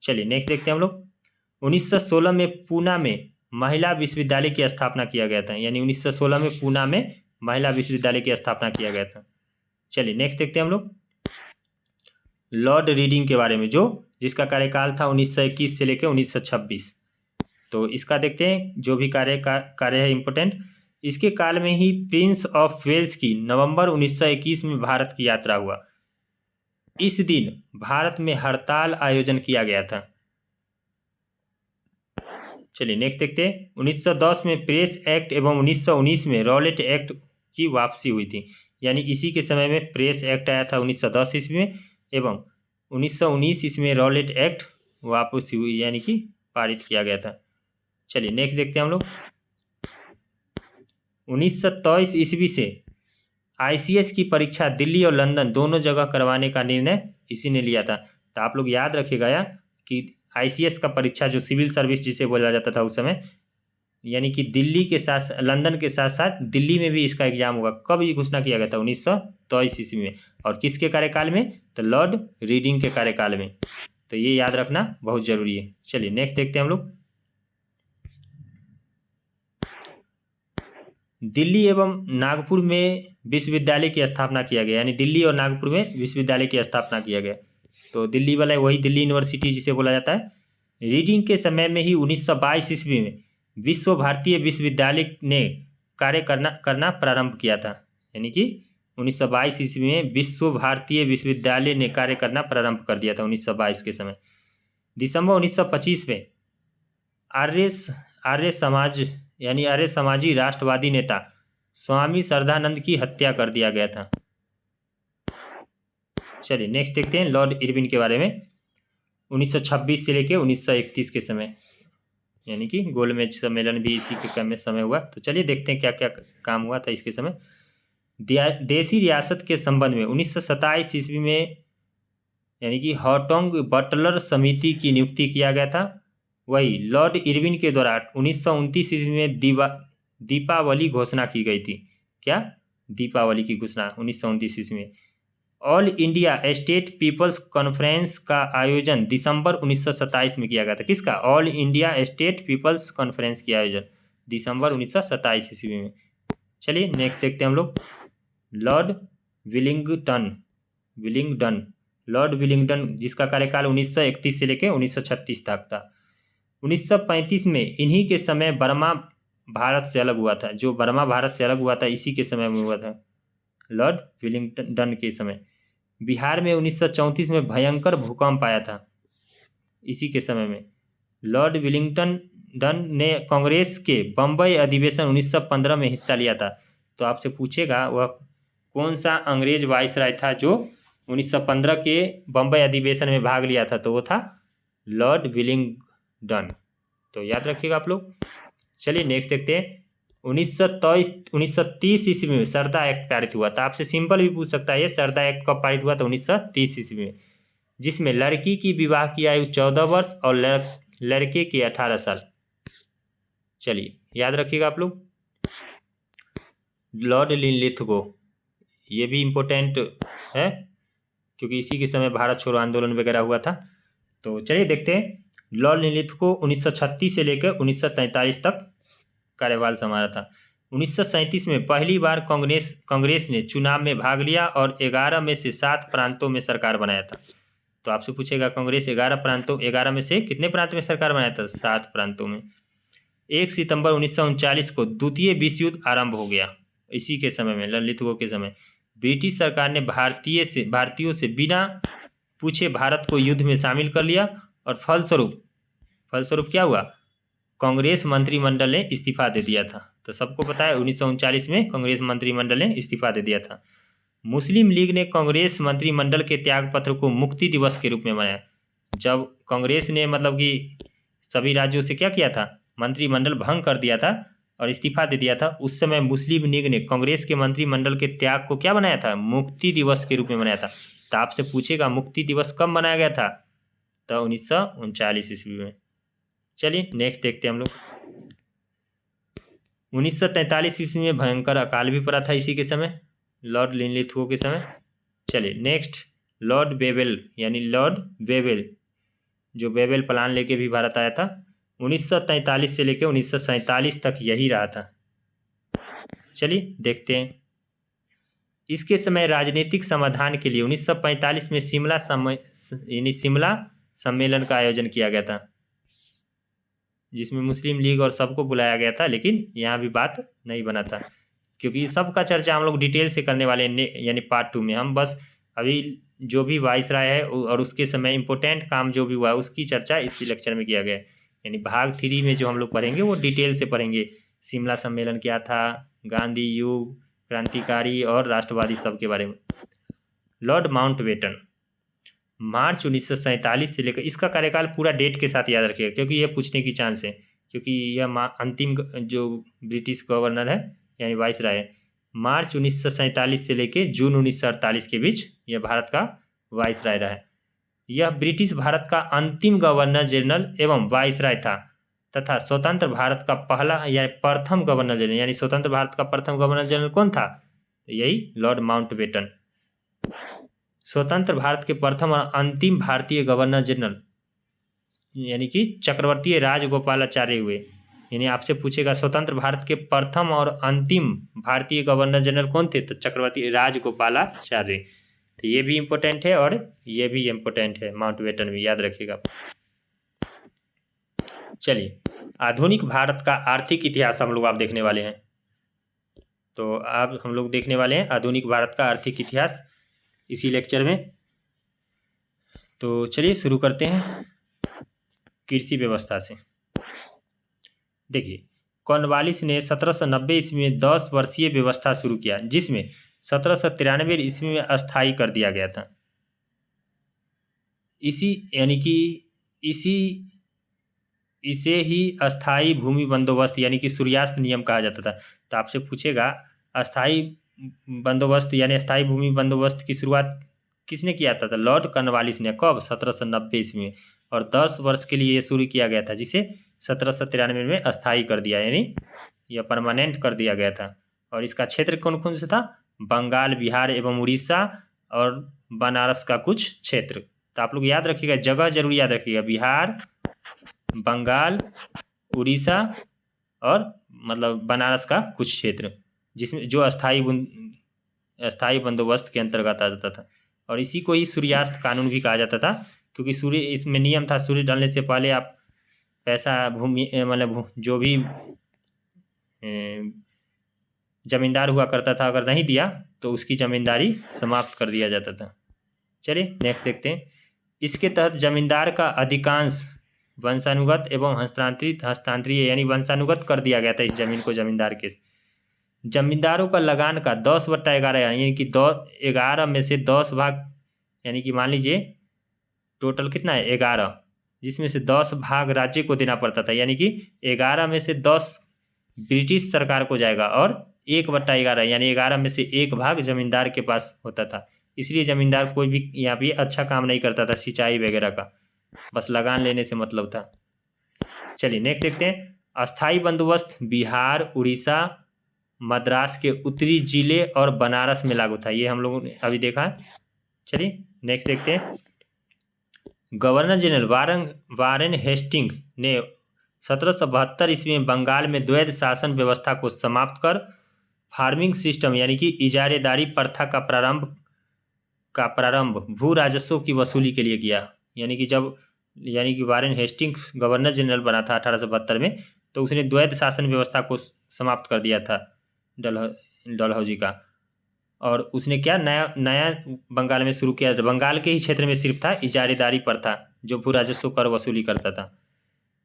चलिए, नेक्स्ट देखते हैं हम लोग। 1916 में पूना में महिला विश्वविद्यालय की स्थापना किया गया था, यानी 1916 में पूना में महिला विश्वविद्यालय की स्थापना किया गया था। चलिए नेक्स्ट देखते हैं हम लोग लॉर्ड रीडिंग के बारे में, जिसका कार्यकाल था 1921 से लेकर 1926। तो इसका देखते हैं जो भी कार्य है इम्पोर्टेंट। इसके काल में ही प्रिंस ऑफ वेल्स की नवंबर 1921 में भारत की यात्रा हुआ। इस दिन भारत में हड़ताल आयोजन किया गया था। चलिए नेक्स्ट देखते हैं 1910 में प्रेस एक्ट एवं 1919 में रॉलेट एक्ट की वापसी हुई थी, यानी इसी के समय में प्रेस एक्ट आया था 1910 ईस्वी में एवं 1919 ईस्वी में रॉलेट एक्ट वापसी हुई, यानी कि पारित किया गया था। चलिए नेक्स्ट देखते हैं हम लोग 1923 ईस्वी से ICS की परीक्षा दिल्ली और लंदन दोनों जगह करवाने का निर्णय इसी ने लिया था। तो आप लोग याद रखिएगा यार कि ICS का परीक्षा जो सिविल सर्विस जिसे बोला जाता था उस समय, यानी कि दिल्ली के साथ लंदन के साथ साथ दिल्ली में भी इसका एग्जाम होगा। कब ये घोषणा किया गया था? 1923 ईस्वी में। और किसके कार्यकाल में? तो लॉर्ड रीडिंग के कार्यकाल में। तो ये याद रखना बहुत जरूरी है। चलिए नेक्स्ट देखते हैं हम लोग दिल्ली एवं नागपुर में विश्वविद्यालय की स्थापना किया गया, यानी दिल्ली और नागपुर में विश्वविद्यालय की स्थापना किया गया। तो दिल्ली वाला वही दिल्ली यूनिवर्सिटी जिसे बोला जाता है। रीडिंग के समय में ही 1922 ईस्वी में विश्व भारतीय विश्वविद्यालय ने कार्य करना प्रारंभ किया था, यानी कि 1922 ईस्वी में विश्व भारतीय विश्वविद्यालय ने कार्य करना प्रारंभ कर दिया था 1922 के समय। दिसंबर 1925 में आर्य समाज यानी आर्य समाजी राष्ट्रवादी नेता स्वामी श्रद्धानंद की हत्या कर दिया गया था। चलिए नेक्स्ट देखते हैं लॉर्ड इरविन के बारे में। 1926 से लेकर 1931 के समय, यानी कि गोलमेज सम्मेलन भी इसी के समय हुआ। तो चलिए देखते हैं क्या क्या काम हुआ था इसके समय। देशी रियासत के संबंध में 1927 ईस्वी में यानी कि हॉटोंग बटलर समिति की नियुक्ति किया गया था। वही लॉर्ड इरविन के द्वारा 1929 ईस्वी में दीपावली घोषणा की गई थी। क्या? दीपावली की घोषणा 1929 ईस्वी में। All India state peoples conference का आयोजन दिसंबर 1927 में किया गया था। किसका? All India state peoples conference की आयोजन दिसंबर 1927 ईस्वी में। चलिए नेक्स्ट देखते हैं हम लोग लॉर्ड विलिंगडन। लॉर्ड विलिंगडन जिसका कार्यकाल 1931 से लेकर 1936 तक था। 1935 में इन्हीं के समय बर्मा भारत से अलग हुआ था। जो बर्मा भारत से अलग हुआ था इसी के समय में हुआ था, लॉर्ड विलिंगडन के समय। बिहार में 1934 में भयंकर भूकंप आया था इसी के समय में। लॉर्ड विलिंगडन ने कांग्रेस के बम्बई अधिवेशन 1915 में हिस्सा लिया था। तो आपसे पूछेगा वह कौन सा अंग्रेज वायसराय था जो 1915 के बम्बई अधिवेशन में भाग लिया था? तो वो था लॉर्ड विलिंगडन। तो याद रखिएगा आप लोग। चलिए नेक्स्ट देखते हैं 1930 ईस्वी में सरदा एक्ट पारित हुआ था। आपसे सिंपल भी पूछ सकता है ये सरदा एक्ट कब पारित हुआ था? 1930 ईस्वी में, जिसमें लड़की की विवाह की आयु 14 वर्ष और लड़के के 18 साल। चलिए याद रखिएगा आप लोग। लॉर्ड लिनलिथगो, ये भी इम्पोर्टेंट है क्योंकि इसी के समय भारत छोड़ो आंदोलन वगैरह हुआ था। तो चलिए देखते हैं लॉर्ड लिनलिथगो 1936 से लेकर 1943 तक कार्यकाल संभाला था। 1937 में पहली बार कांग्रेस ने चुनाव में भाग लिया और 11 में से 7 प्रांतों में सरकार बनाया था। तो आपसे पूछेगा कांग्रेस 11 में से कितने प्रांत में सरकार बनाया था? 7 प्रांतों में। 1 सितंबर 1939 को द्वितीय विश्व युद्ध आरंभ हो गया। इसी के समय में लिनलिथगो के समय ब्रिटिश सरकार ने भारतीयों से बिना पूछे भारत को युद्ध में शामिल कर लिया और फलस्वरूप क्या हुआ? कांग्रेस मंत्रिमंडल ने इस्तीफा दे दिया था। तो सबको पता है 1939 में कांग्रेस मंत्रिमंडल ने इस्तीफा दे दिया था। मुस्लिम लीग ने कांग्रेस मंत्रिमंडल के त्यागपत्र को मुक्ति दिवस के रूप में मनाया। जब कांग्रेस ने मतलब कि सभी राज्यों से क्या किया था? मंत्रिमंडल भंग कर दिया था और इस्तीफा दे दिया था। उस समय मुस्लिम लीग ने कांग्रेस के मंत्रिमंडल के त्याग को क्या बनाया था? मुक्ति दिवस के रूप में मनाया था। तो आपसे पूछेगा मुक्ति दिवस कब मनाया गया था? तो 1939 ईस्वी में। चलिए नेक्स्ट देखते हैं हम लोग 1943 ईस्वी में भयंकर अकाल भी पड़ा था इसी के समय, लॉर्ड लिनलिथगो के समय। चलिए नेक्स्ट लॉर्ड बेवेल, यानी लॉर्ड बेवेल जो बेवेल प्लान लेके भी भारत आया था। 1943 से लेकर 1947 तक यही रहा था। चलिए देखते हैं। इसके समय राजनीतिक समाधान के लिए 1945 में शिमला सम्मेलन का आयोजन किया गया था, जिसमें मुस्लिम लीग और सबको बुलाया गया था, लेकिन यहाँ भी बात नहीं बना था, क्योंकि सबका चर्चा हम लोग डिटेल से करने वाले हैं, यानी पार्ट 2 में। हम बस अभी जो भी वाइसराय है और उसके समय इम्पोर्टेंट काम जो भी हुआ उसकी चर्चा इस लेक्चर में किया गया है। यानी भाग 3 में जो हम लोग पढ़ेंगे वो डिटेल से पढ़ेंगे। शिमला सम्मेलन क्या था, गांधी युग, क्रांतिकारी और राष्ट्रवादी सब के बारे में। लॉर्ड माउंटबेटन मार्च 1947 से लेकर, इसका कार्यकाल पूरा डेट के साथ याद रखिएगा क्योंकि ये पूछने की चांस है, क्योंकि यह अंतिम जो ब्रिटिश गवर्नर है यानी वाइसराय है। मार्च 1947 से लेकर जून 1948 के बीच यह भारत का वाइसराय रहा है। यह ब्रिटिश भारत का अंतिम गवर्नर जनरल एवं वाइसराय था तथा स्वतंत्र भारत का पहला या प्रथम गवर्नर जनरल, यानी स्वतंत्र भारत का प्रथम गवर्नर जनरल कौन था? तो यही लॉर्ड माउंटबेटन। स्वतंत्र भारत के प्रथम और अंतिम भारतीय गवर्नर जनरल यानी कि चक्रवर्ती राजगोपालाचार्य हुए। यानी आपसे पूछेगा स्वतंत्र भारत के प्रथम और अंतिम भारतीय गवर्नर जनरल कौन थे? तो चक्रवर्ती राजगोपालाचार्य। तो ये भी इम्पोर्टेंट है और ये भी इम्पोर्टेंट है, माउंटबेटन भी याद रखिएगा। चलिए, आधुनिक भारत का आर्थिक इतिहास हम लोग आप देखने वाले हैं। तो अब हम लोग देखने वाले हैं आधुनिक भारत का आर्थिक इतिहास इसी लेक्चर में। तो चलिए शुरू करते हैं कृषि व्यवस्था से। देखिए, कॉर्नवालिस ने 1790 ईस्वी में 10 वर्षीय व्यवस्था शुरू किया, जिसमें 1793 ईस्वी में अस्थायी कर दिया गया था। इसे ही अस्थायी भूमि बंदोबस्त यानी कि सूर्यास्त नियम कहा जाता था। तो आपसे पूछेगा अस्थायी बंदोबस्त यानी अस्थायी भूमि बंदोबस्त की शुरुआत किसने किया था? तो लॉर्ड कॉर्नवालिस ने। कब? 1790 ईस्वी में। और 10 वर्ष के लिए ये शुरू किया गया था, जिसे 1793 में अस्थायी कर दिया, यानी यह परमानेंट कर दिया गया था। और इसका क्षेत्र कौन कौन सा था? बंगाल, बिहार एवं उड़ीसा और बनारस का कुछ क्षेत्र। तो आप लोग याद रखिएगा, जगह जरूर याद रखिएगा, बिहार, बंगाल, उड़ीसा और मतलब बनारस का कुछ क्षेत्र, जिसमें जो अस्थायी बंदोबस्त के अंतर्गत आ जाता था। और इसी को ही सूर्यास्त कानून भी कहा जाता था, क्योंकि सूर्य, इसमें नियम था सूर्य ढलने से पहले आप पैसा भूमि मतलब जो भी जमींदार हुआ करता था, अगर नहीं दिया तो उसकी जमींदारी समाप्त कर दिया जाता था। चलिए नेक्स्ट देखते हैं। इसके तहत जमींदार का अधिकांश वंशानुगत एवं हस्तांतरीय यानी वंशानुगत कर दिया गया था इस जमीन को जमींदार के। जमींदारों का लगान का 10/11 यानी कि 11 में से 10 भाग, यानी कि मान लीजिए टोटल कितना है? 11, जिसमें से 10 भाग राज्य को देना पड़ता था, यानी कि 11 में से 10 ब्रिटिश सरकार को जाएगा और 1/11 यानी 11 में से 1 भाग जमींदार के पास होता था। इसलिए जमींदार कोई भी यहाँ पे अच्छा काम नहीं करता था सिंचाई वगैरह का, बस लगान लेने से मतलब था। चलिए नेक्स्ट देखते हैं। अस्थाई बंदोबस्त बिहार, उड़ीसा, मद्रास के उत्तरी जिले और बनारस में लागू था। ये हम लोगों ने अभी देखा है। चलिए नेक्स्ट देखते हैं। गवर्नर जनरल वारेन हेस्टिंग्स ने 1772 ईस्वी में बंगाल में द्वैध शासन व्यवस्था को समाप्त कर फार्मिंग सिस्टम यानी कि इजारेदारी प्रथा का प्रारंभ भू राजस्व की वसूली के लिए किया। यानी कि वारेन हेस्टिंग्स गवर्नर जनरल बना था 1872 में, तो उसने द्वैध शासन व्यवस्था को समाप्त कर दिया था डलहौजी का। और उसने क्या नया बंगाल में शुरू किया? बंगाल के ही क्षेत्र में सिर्फ था इजारेदारी प्रथा, जो भू राजस्व कर वसूली करता था।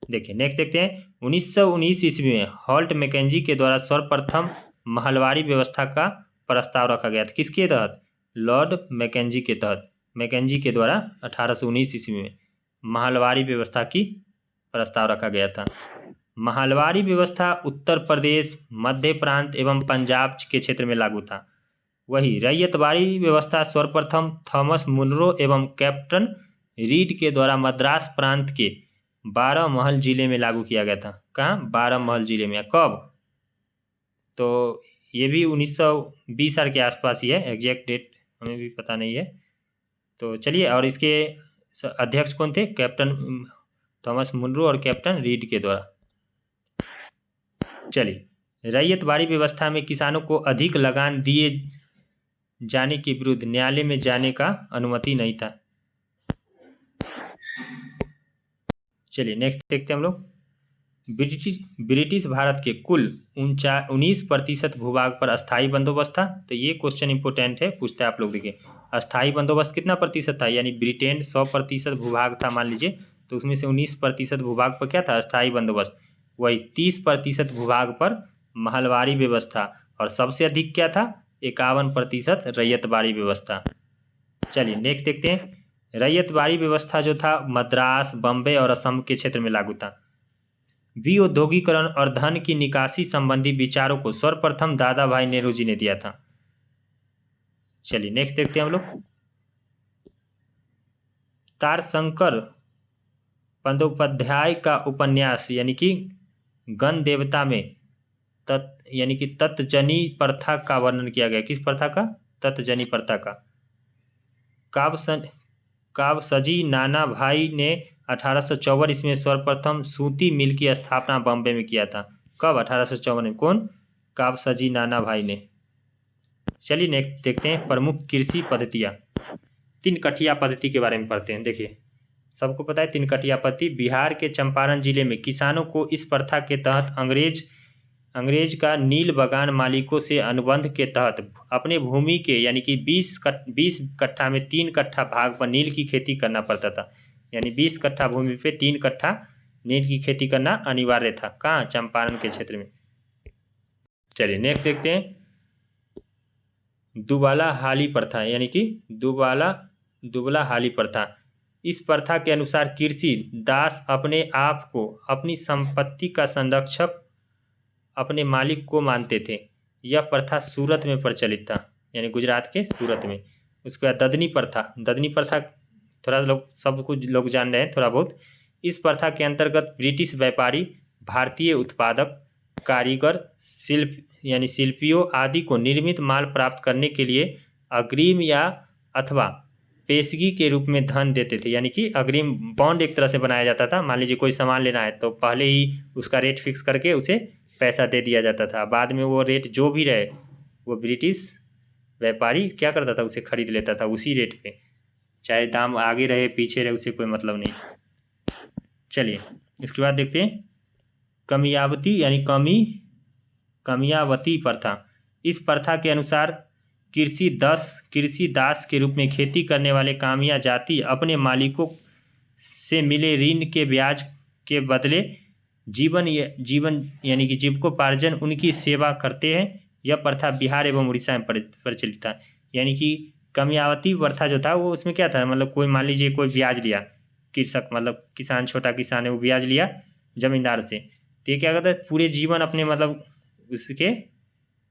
देखिए नेक्स्ट देखते हैं। 1919 ईस्वी में हॉल्ट मैकेंजी के द्वारा सर्वप्रथम महलवारी व्यवस्था का प्रस्ताव रखा गया था। किसके तहत? लॉर्ड मैकेंजी के तहत। मैकेंजी के द्वारा 1819 ईस्वी में महलवारी व्यवस्था की प्रस्ताव रखा गया था। महलवारी व्यवस्था उत्तर प्रदेश, मध्य प्रांत एवं पंजाब के क्षेत्र में लागू था। वही रैयतवाड़ी व्यवस्था सर्वप्रथम थॉमस मुनरो एवं कैप्टन रीड के द्वारा मद्रास प्रांत के 12 महल जिले में लागू किया गया था। कहाँ? 12 महल जिले में। कब? तो ये भी 1920 साल के आसपास ही है, एग्जैक्ट डेट हमें भी पता नहीं है। तो चलिए, और इसके अध्यक्ष कौन थे? कैप्टन थॉमस मुनरो और कैप्टन रीड के द्वारा। चलिए, रैयतवाड़ी व्यवस्था में किसानों को अधिक लगान दिए जाने के विरुद्ध न्यायालय में जाने का अनुमति नहीं था। चलिए नेक्स्ट देखते हैं हम लोग। ब्रिटिश भारत के कुल 19% भूभाग पर अस्थाई बंदोबस्त था। तो ये क्वेश्चन इंपोर्टेंट है, पूछता है आप लोग। देखिए, अस्थाई बंदोबस्त कितना प्रतिशत था, यानी ब्रिटेन 100% भूभाग था मान लीजिए, तो उसमें से 19% भूभाग पर क्या था, अस्थाई बंदोबस्त। वही 30% भूभाग पर महलवारी व्यवस्था, और सबसे अधिक क्या था, 51% रैयतवाड़ी व्यवस्था। चलिए नेक्स्ट देखते हैं। रैयतवाड़ी व्यवस्था जो था मद्रास, बम्बई और असम के क्षेत्र में लागू था। विऔद्योगीकरण और धन की निकासी संबंधी विचारों को सर्वप्रथम दादा भाई नेहरू जी ने दिया था। चलिए नेक्स्ट देखते हैं हम लोग। तारशंकर बंदोपाध्याय का उपन्यास यानी कि गण देवता में यानी कि तत्जनी प्रथा का वर्णन किया गया। किस प्रथा का, तत्जनी प्रथा का। कावसजी नाना भाई ने 1854 ईस्वी में सर्वप्रथम सूती मिल की स्थापना बॉम्बे में किया था। कब, 1854 में। कौन, कावसजी नाना भाई ने। चलिए नेक्स्ट देखते हैं प्रमुख कृषि पद्धतियाँ। तीन कठिया पद्धति के बारे में पढ़ते हैं। देखिए, सबको पता है तीन कठिया पद्धति। बिहार के चंपारण जिले में किसानों को इस प्रथा के तहत अंग्रेज का नील बगान मालिकों से अनुबंध के तहत अपने भूमि के यानी कि 20 कट्ठा में 3 कट्ठा भाग पर नील की खेती करना पड़ता था। यानी 20 कट्ठा भूमि पे 3 कट्ठा नील की खेती करना अनिवार्य था। कहाँ, चंपारण के क्षेत्र में। चलिए नेक्स्ट देखते हैं दुबाला हाली प्रथा यानी कि दुबला हाली प्रथा। इस प्रथा के अनुसार कृषि दास अपने आप को अपनी संपत्ति का संरक्षक अपने मालिक को मानते थे। यह प्रथा सूरत में प्रचलित था, यानी गुजरात के सूरत में। उसके बाद ददनी प्रथा थोड़ा सब कुछ लोग जान रहे हैं थोड़ा बहुत। इस प्रथा के अंतर्गत ब्रिटिश व्यापारी भारतीय उत्पादक, कारीगर, शिल्पियों आदि को निर्मित माल प्राप्त करने के लिए अग्रिम या अथवा पेशगी के रूप में धन देते थे। यानी कि अग्रिम बॉन्ड एक तरह से बनाया जाता था। मान लीजिए कोई सामान लेना है तो पहले ही उसका रेट फिक्स करके उसे पैसा दे दिया जाता था। बाद में वो रेट जो भी रहे वो ब्रिटिश व्यापारी क्या करता था, उसे खरीद लेता था उसी रेट पे, चाहे दाम आगे रहे पीछे रहे, उसे कोई मतलब नहीं। चलिए इसके बाद देखते हैं कमियावती यानी कमियावती प्रथा। इस प्रथा के अनुसार कृषि दास के रूप में खेती करने वाले कामिया जाति अपने मालिकों से मिले ऋण के ब्याज के बदले जीवन यानी कि जीविकोपार्जन उनकी सेवा करते हैं। यह प्रथा बिहार एवं उड़ीसा में प्रचलित था। यानी कि कमियावती प्रथा जो था वो उसमें क्या था, मतलब कोई मान लीजिए कोई ब्याज लिया, कृषक मतलब किसान, छोटा किसान है, वो ब्याज लिया जमींदार से, तो ये क्या करता है पूरे जीवन अपने मतलब उसके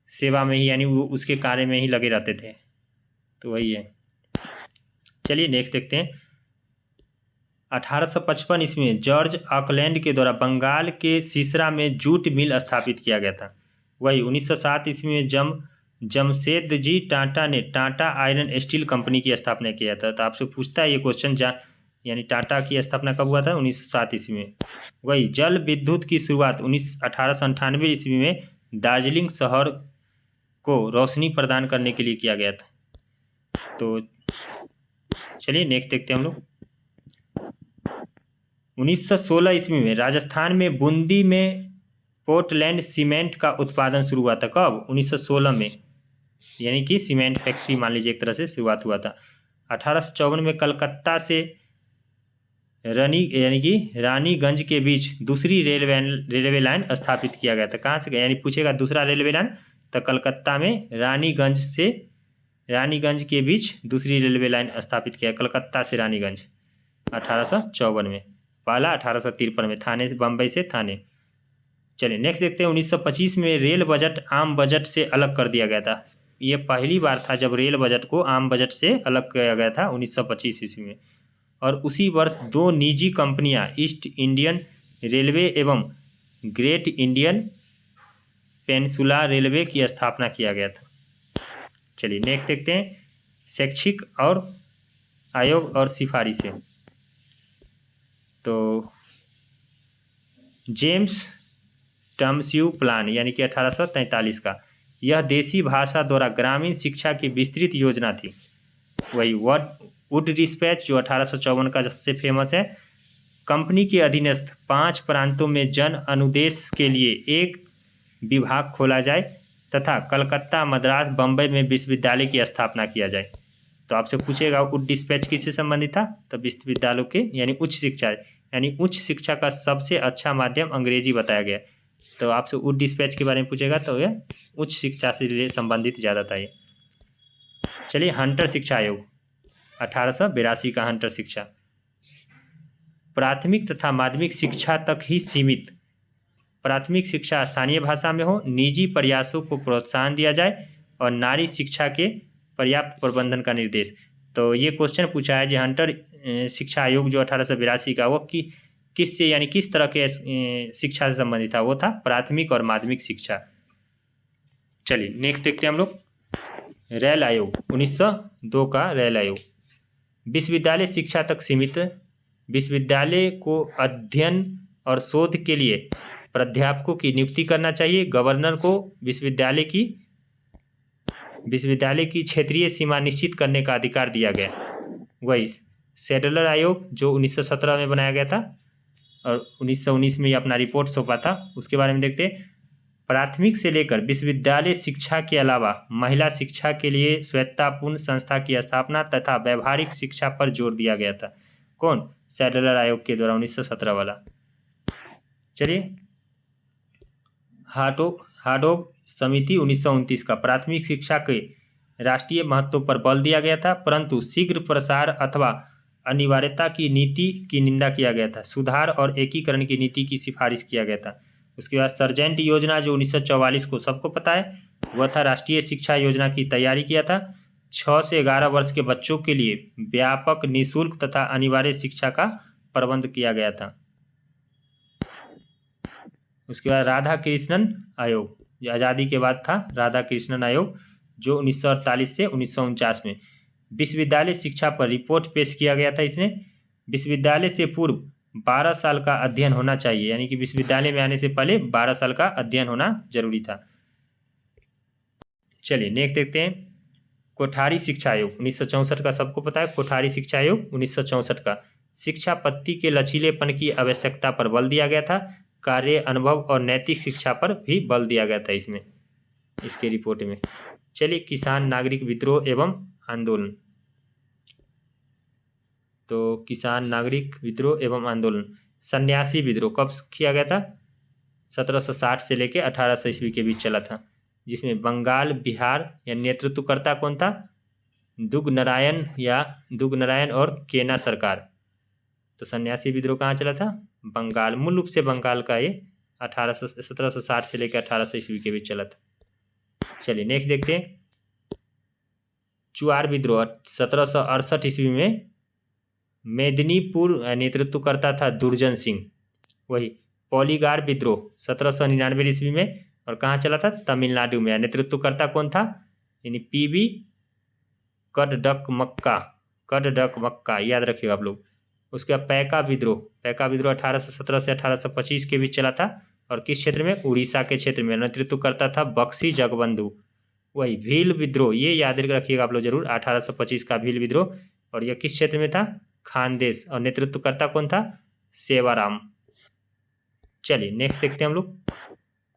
सेवा में ही यानी वो उसके कार्य में ही लगे रहते थे। तो वही है। चलिए नेक्स्ट देखते हैं 1855 ईस्वी में जॉर्ज ऑकलैंड के द्वारा बंगाल के सिसरा में जूट मिल स्थापित किया गया था। वही 1907 ईस्वी में जमशेदजी टाटा ने टाटा आयरन स्टील कंपनी की स्थापना किया था। तो आपसे पूछता है ये क्वेश्चन, यानी टाटा की स्थापना कब हुआ था, 1907 ईस्वी में। वही जल विद्युत की शुरुआत 1898 ईस्वी में दार्जिलिंग शहर को रोशनी प्रदान करने के लिए किया गया था। तो चलिए नेक्स्ट देखते हैं हम लोग 1916 ईस्वी में राजस्थान में बूंदी में पोर्टलैंड सीमेंट का उत्पादन शुरू हुआ था। कब, 1916 में, यानी कि सीमेंट फैक्ट्री मान लीजिए एक तरह से शुरुआत हुआ था। 1854 में कलकत्ता से यानी कि रानीगंज के बीच दूसरी रेलवे लाइन स्थापित किया गया था। कहाँ से, यानी पूछेगा दूसरा रेलवे लाइन, तो कलकत्ता में रानीगंज के बीच दूसरी रेलवे लाइन स्थापित किया, कलकत्ता से रानीगंज 1854 में। पहला 1853 में थाने से, बम्बई से थाने। चलिए नेक्स्ट देखते हैं 1925 में रेल बजट आम बजट से अलग कर दिया गया था। ये पहली बार था जब रेल बजट को आम बजट से अलग किया गया था 1925 ईस्वी में। और उसी वर्ष 2 निजी कंपनियां ईस्ट इंडियन रेलवे एवं ग्रेट इंडियन पेनिनसुला रेलवे की स्थापना किया गया था। चलिए नेक्स्ट देखते हैं शैक्षिक और आयोग और सिफारिशें। तो जेम्स टम्स्यू प्लान यानी कि 1843 का। यह देसी भाषा द्वारा ग्रामीण शिक्षा की विस्तृत योजना थी। वही वुड डिस्पैच जो 1854 का सबसे फेमस है। कंपनी के अधीनस्थ 5 प्रांतों में जन अनुदेश के लिए एक विभाग खोला जाए तथा कलकत्ता, मद्रास, बम्बई में विश्वविद्यालय की स्थापना किया जाए। तो आपसे पूछेगा वुड डिस्पैच किससे संबंधित था? तो विश्वविद्यालयों के यानी उच्च शिक्षा, यानी उच्च शिक्षा का सबसे अच्छा माध्यम अंग्रेजी बताया गया। तो आपसे वुड डिस्पैच के बारे में पूछेगा तो यह उच्च शिक्षा से संबंधित ज़्यादा था ये। चलिए, हंटर शिक्षा आयोग 1882 का हंटर शिक्षा। प्राथमिक तथा माध्यमिक शिक्षा तक ही सीमित, प्राथमिक शिक्षा स्थानीय भाषा में हो, निजी प्रयासों को प्रोत्साहन दिया जाए और नारी शिक्षा के पर्याप्त प्रबंधन का निर्देश। तो ये क्वेश्चन पूछा है जो हंटर शिक्षा आयोग जो 1882 का, वो किससे यानी किस तरह के शिक्षा से संबंधित था? वो था प्राथमिक और माध्यमिक शिक्षा। चलिए नेक्स्ट देखते हैं हम लोग। रेल आयोग 1902 का रेल आयोग। विश्वविद्यालय शिक्षा तक सीमित, विश्वविद्यालय को अध्ययन और शोध के लिए प्राध्यापकों की नियुक्ति करना चाहिए। गवर्नर को विश्वविद्यालय की क्षेत्रीय सीमा निश्चित करने का अधिकार दिया गया। वही सैडलर आयोग जो 1917 में बनाया गया था और 1919 में ये अपना रिपोर्ट सौंपा था, उसके बारे में देखते हैं। प्राथमिक से लेकर विश्वविद्यालय शिक्षा के अलावा महिला शिक्षा के लिए स्वायत्ततापूर्ण संस्था की स्थापना तथा व्यावहारिक शिक्षा पर जोर दिया गया था। कौन? सैडलर आयोग के द्वारा 1917 वाला। चलिए, हार्डोग समिति 1929 का। प्राथमिक शिक्षा के राष्ट्रीय महत्व पर बल दिया गया था, परंतु शीघ्र प्रसार अथवा अनिवार्यता की नीति की निंदा किया गया था। सुधार और एकीकरण की नीति की सिफारिश किया गया था। उसके बाद सर्जेंट योजना जो 1944 को सबको पता है, वह था राष्ट्रीय शिक्षा योजना की तैयारी किया था। 6 से 11 वर्ष के बच्चों के लिए व्यापक, निःशुल्क तथा अनिवार्य शिक्षा का प्रबंध किया गया था। उसके बाद राधा कृष्णन आयोग, जो आज़ादी के बाद था, राधा कृष्णन आयोग जो 1948 से 1949 में विश्वविद्यालय शिक्षा पर रिपोर्ट पेश किया गया था। इसने विश्वविद्यालय से पूर्व 12 साल का अध्ययन होना चाहिए, यानी कि विश्वविद्यालय में आने से पहले 12 साल का अध्ययन होना जरूरी था। चलिए नेक्स्ट देखते हैं। कोठारी शिक्षा आयोग 1964 का, सबको पता है कोठारी शिक्षा आयोग 1964 का। शिक्षा पद्धति के लचीलेपन की आवश्यकता पर बल दिया गया था। कार्य, अनुभव और नैतिक शिक्षा पर भी बल दिया गया था इसमें, इसके रिपोर्ट में। चलिए, किसान नागरिक विद्रोह एवं आंदोलन। तो किसान नागरिक विद्रोह एवं आंदोलन, सन्यासी विद्रोह कब किया गया था? 1760 से लेकर 1800 ईस्वी के बीच चला था, जिसमें बंगाल, बिहार या नेतृत्वकर्ता कौन था? दुग नारायण और केना सरकार। तो सन्यासी विद्रोह कहाँ चला था? बंगाल, मूल रूप से बंगाल का ये 1760 से लेकर 1800 ईस्वी के बीच चला था। चलिए नेक्स्ट देखते हैं। चुआर विद्रोह 1768 ईस्वी में मेदिनीपुर नेतृत्व करता था दुर्जन सिंह। वही पॉलीगार विद्रोह 1799 ईस्वी में, और कहाँ चला था? तमिलनाडु में। नेतृत्व करता कौन था? यानी पीवी कडडकमक्का, याद रखिएगा आप लोग। उसके बाद पैका विद्रोह 1817 से 1825 के बीच चला था, और किस क्षेत्र में? उड़ीसा के क्षेत्र में। नेतृत्व करता था बक्सी जगबंधु। वही भील विद्रोह, ये याद रखिएगा आप लोग जरूर, 1825 का भील विद्रोह, और यह किस क्षेत्र में था? खानदेश, और नेतृत्व करता कौन था? सेवाराम। चलिए नेक्स्ट देखते हैं हम लोग।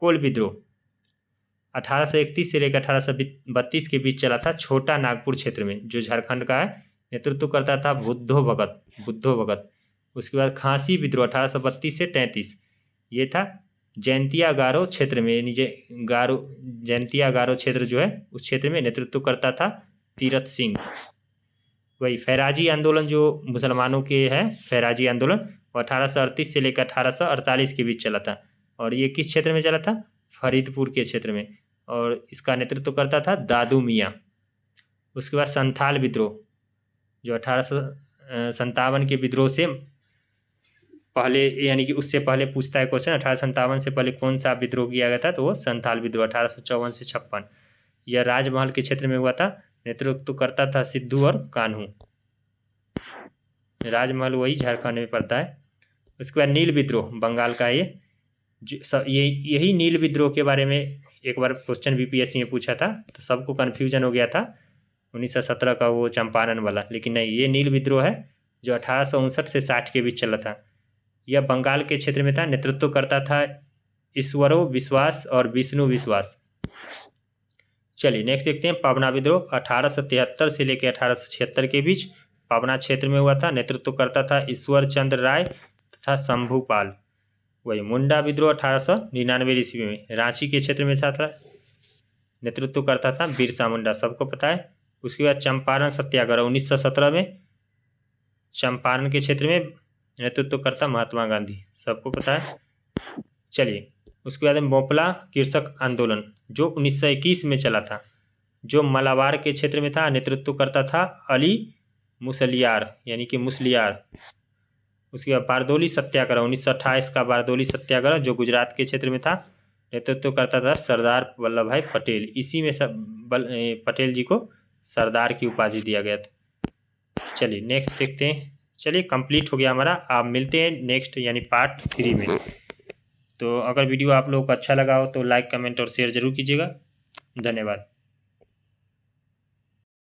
कोल विद्रोह 1831 से लेकर 1832 के बीच चला था, छोटा नागपुर क्षेत्र में, जो झारखंड का है। नेतृत्व करता था बुद्धो भगत। उसके बाद खांसी विद्रोह 1832 से 33, ये था जयंतिया गारो क्षेत्र में, यानी जयंतिया गारो क्षेत्र जो है उस क्षेत्र में। नेतृत्व करता था तीरथ सिंह। वही फैराजी आंदोलन जो मुसलमानों के है, फैराजी आंदोलन 1838 से लेकर 1848 के बीच चला था, और ये किस क्षेत्र में चला था? फरीदपुर के क्षेत्र में, और इसका नेतृत्व करता था दादू मियाँ। उसके बाद संथाल विद्रोह जो 1857 के विद्रोह से पहले, यानी कि उससे पहले पूछता है क्वेश्चन, 1857 से पहले कौन सा विद्रोह किया गया था? तो वो संथाल विद्रोह 1854 से 56, यह राजमहल के क्षेत्र में हुआ था। नेतृत्व करता था सिद्धू और कान्हू। राजमहल वही झारखंड में पड़ता है। उसके बाद नील विद्रोह बंगाल का, ये ये यही नील विद्रोह के बारे में एक बार क्वेश्चन बीपीएससी में पूछा था, तो सबको कन्फ्यूजन हो गया था 1917 का वो चंपारण वाला, लेकिन नहीं, ये नील विद्रोह है जो 1859 से 60 के बीच चला था। यह बंगाल के क्षेत्र में था। नेतृत्व करता था ईश्वरो विश्वास और विष्णु विश्वास। चलिए नेक्स्ट देखते हैं पावना विद्रोह। 1873 से लेकर 1876 के बीच पावना क्षेत्र में हुआ था। नेतृत्व करता था ईश्वर चंद्र राय तथा शंभुपाल। वही मुंडा विद्रोह 1899 ईस्वी में रांची के क्षेत्र में था। नेतृत्व करता था बिरसा मुंडा, सबको पता है। उसके बाद चंपारण सत्याग्रह 1917 में चंपारण के क्षेत्र में नेतृत्व करता महात्मा गांधी, सबको पता है। चलिए उसके बाद मोपला कृषक आंदोलन जो 1921 में चला था, जो मलाबार के क्षेत्र में था। नेतृत्व करता था अली मुसलियार यानी कि मुसलियार। उसके बाद बारदोली सत्याग्रह 1928 का बारदोली सत्याग्रह जो गुजरात के क्षेत्र में था। नेतृत्व करता था सरदार वल्लभ भाई पटेल। इसी में पटेल जी को सरदार की उपाधि दिया गया था। चलिए नेक्स्ट देखते हैं। चलिए कंप्लीट हो गया हमारा। आप मिलते हैं नेक्स्ट यानी पार्ट 3 में। तो अगर वीडियो आप लोगों को अच्छा लगा हो तो लाइक कमेंट और शेयर जरूर कीजिएगा। धन्यवाद।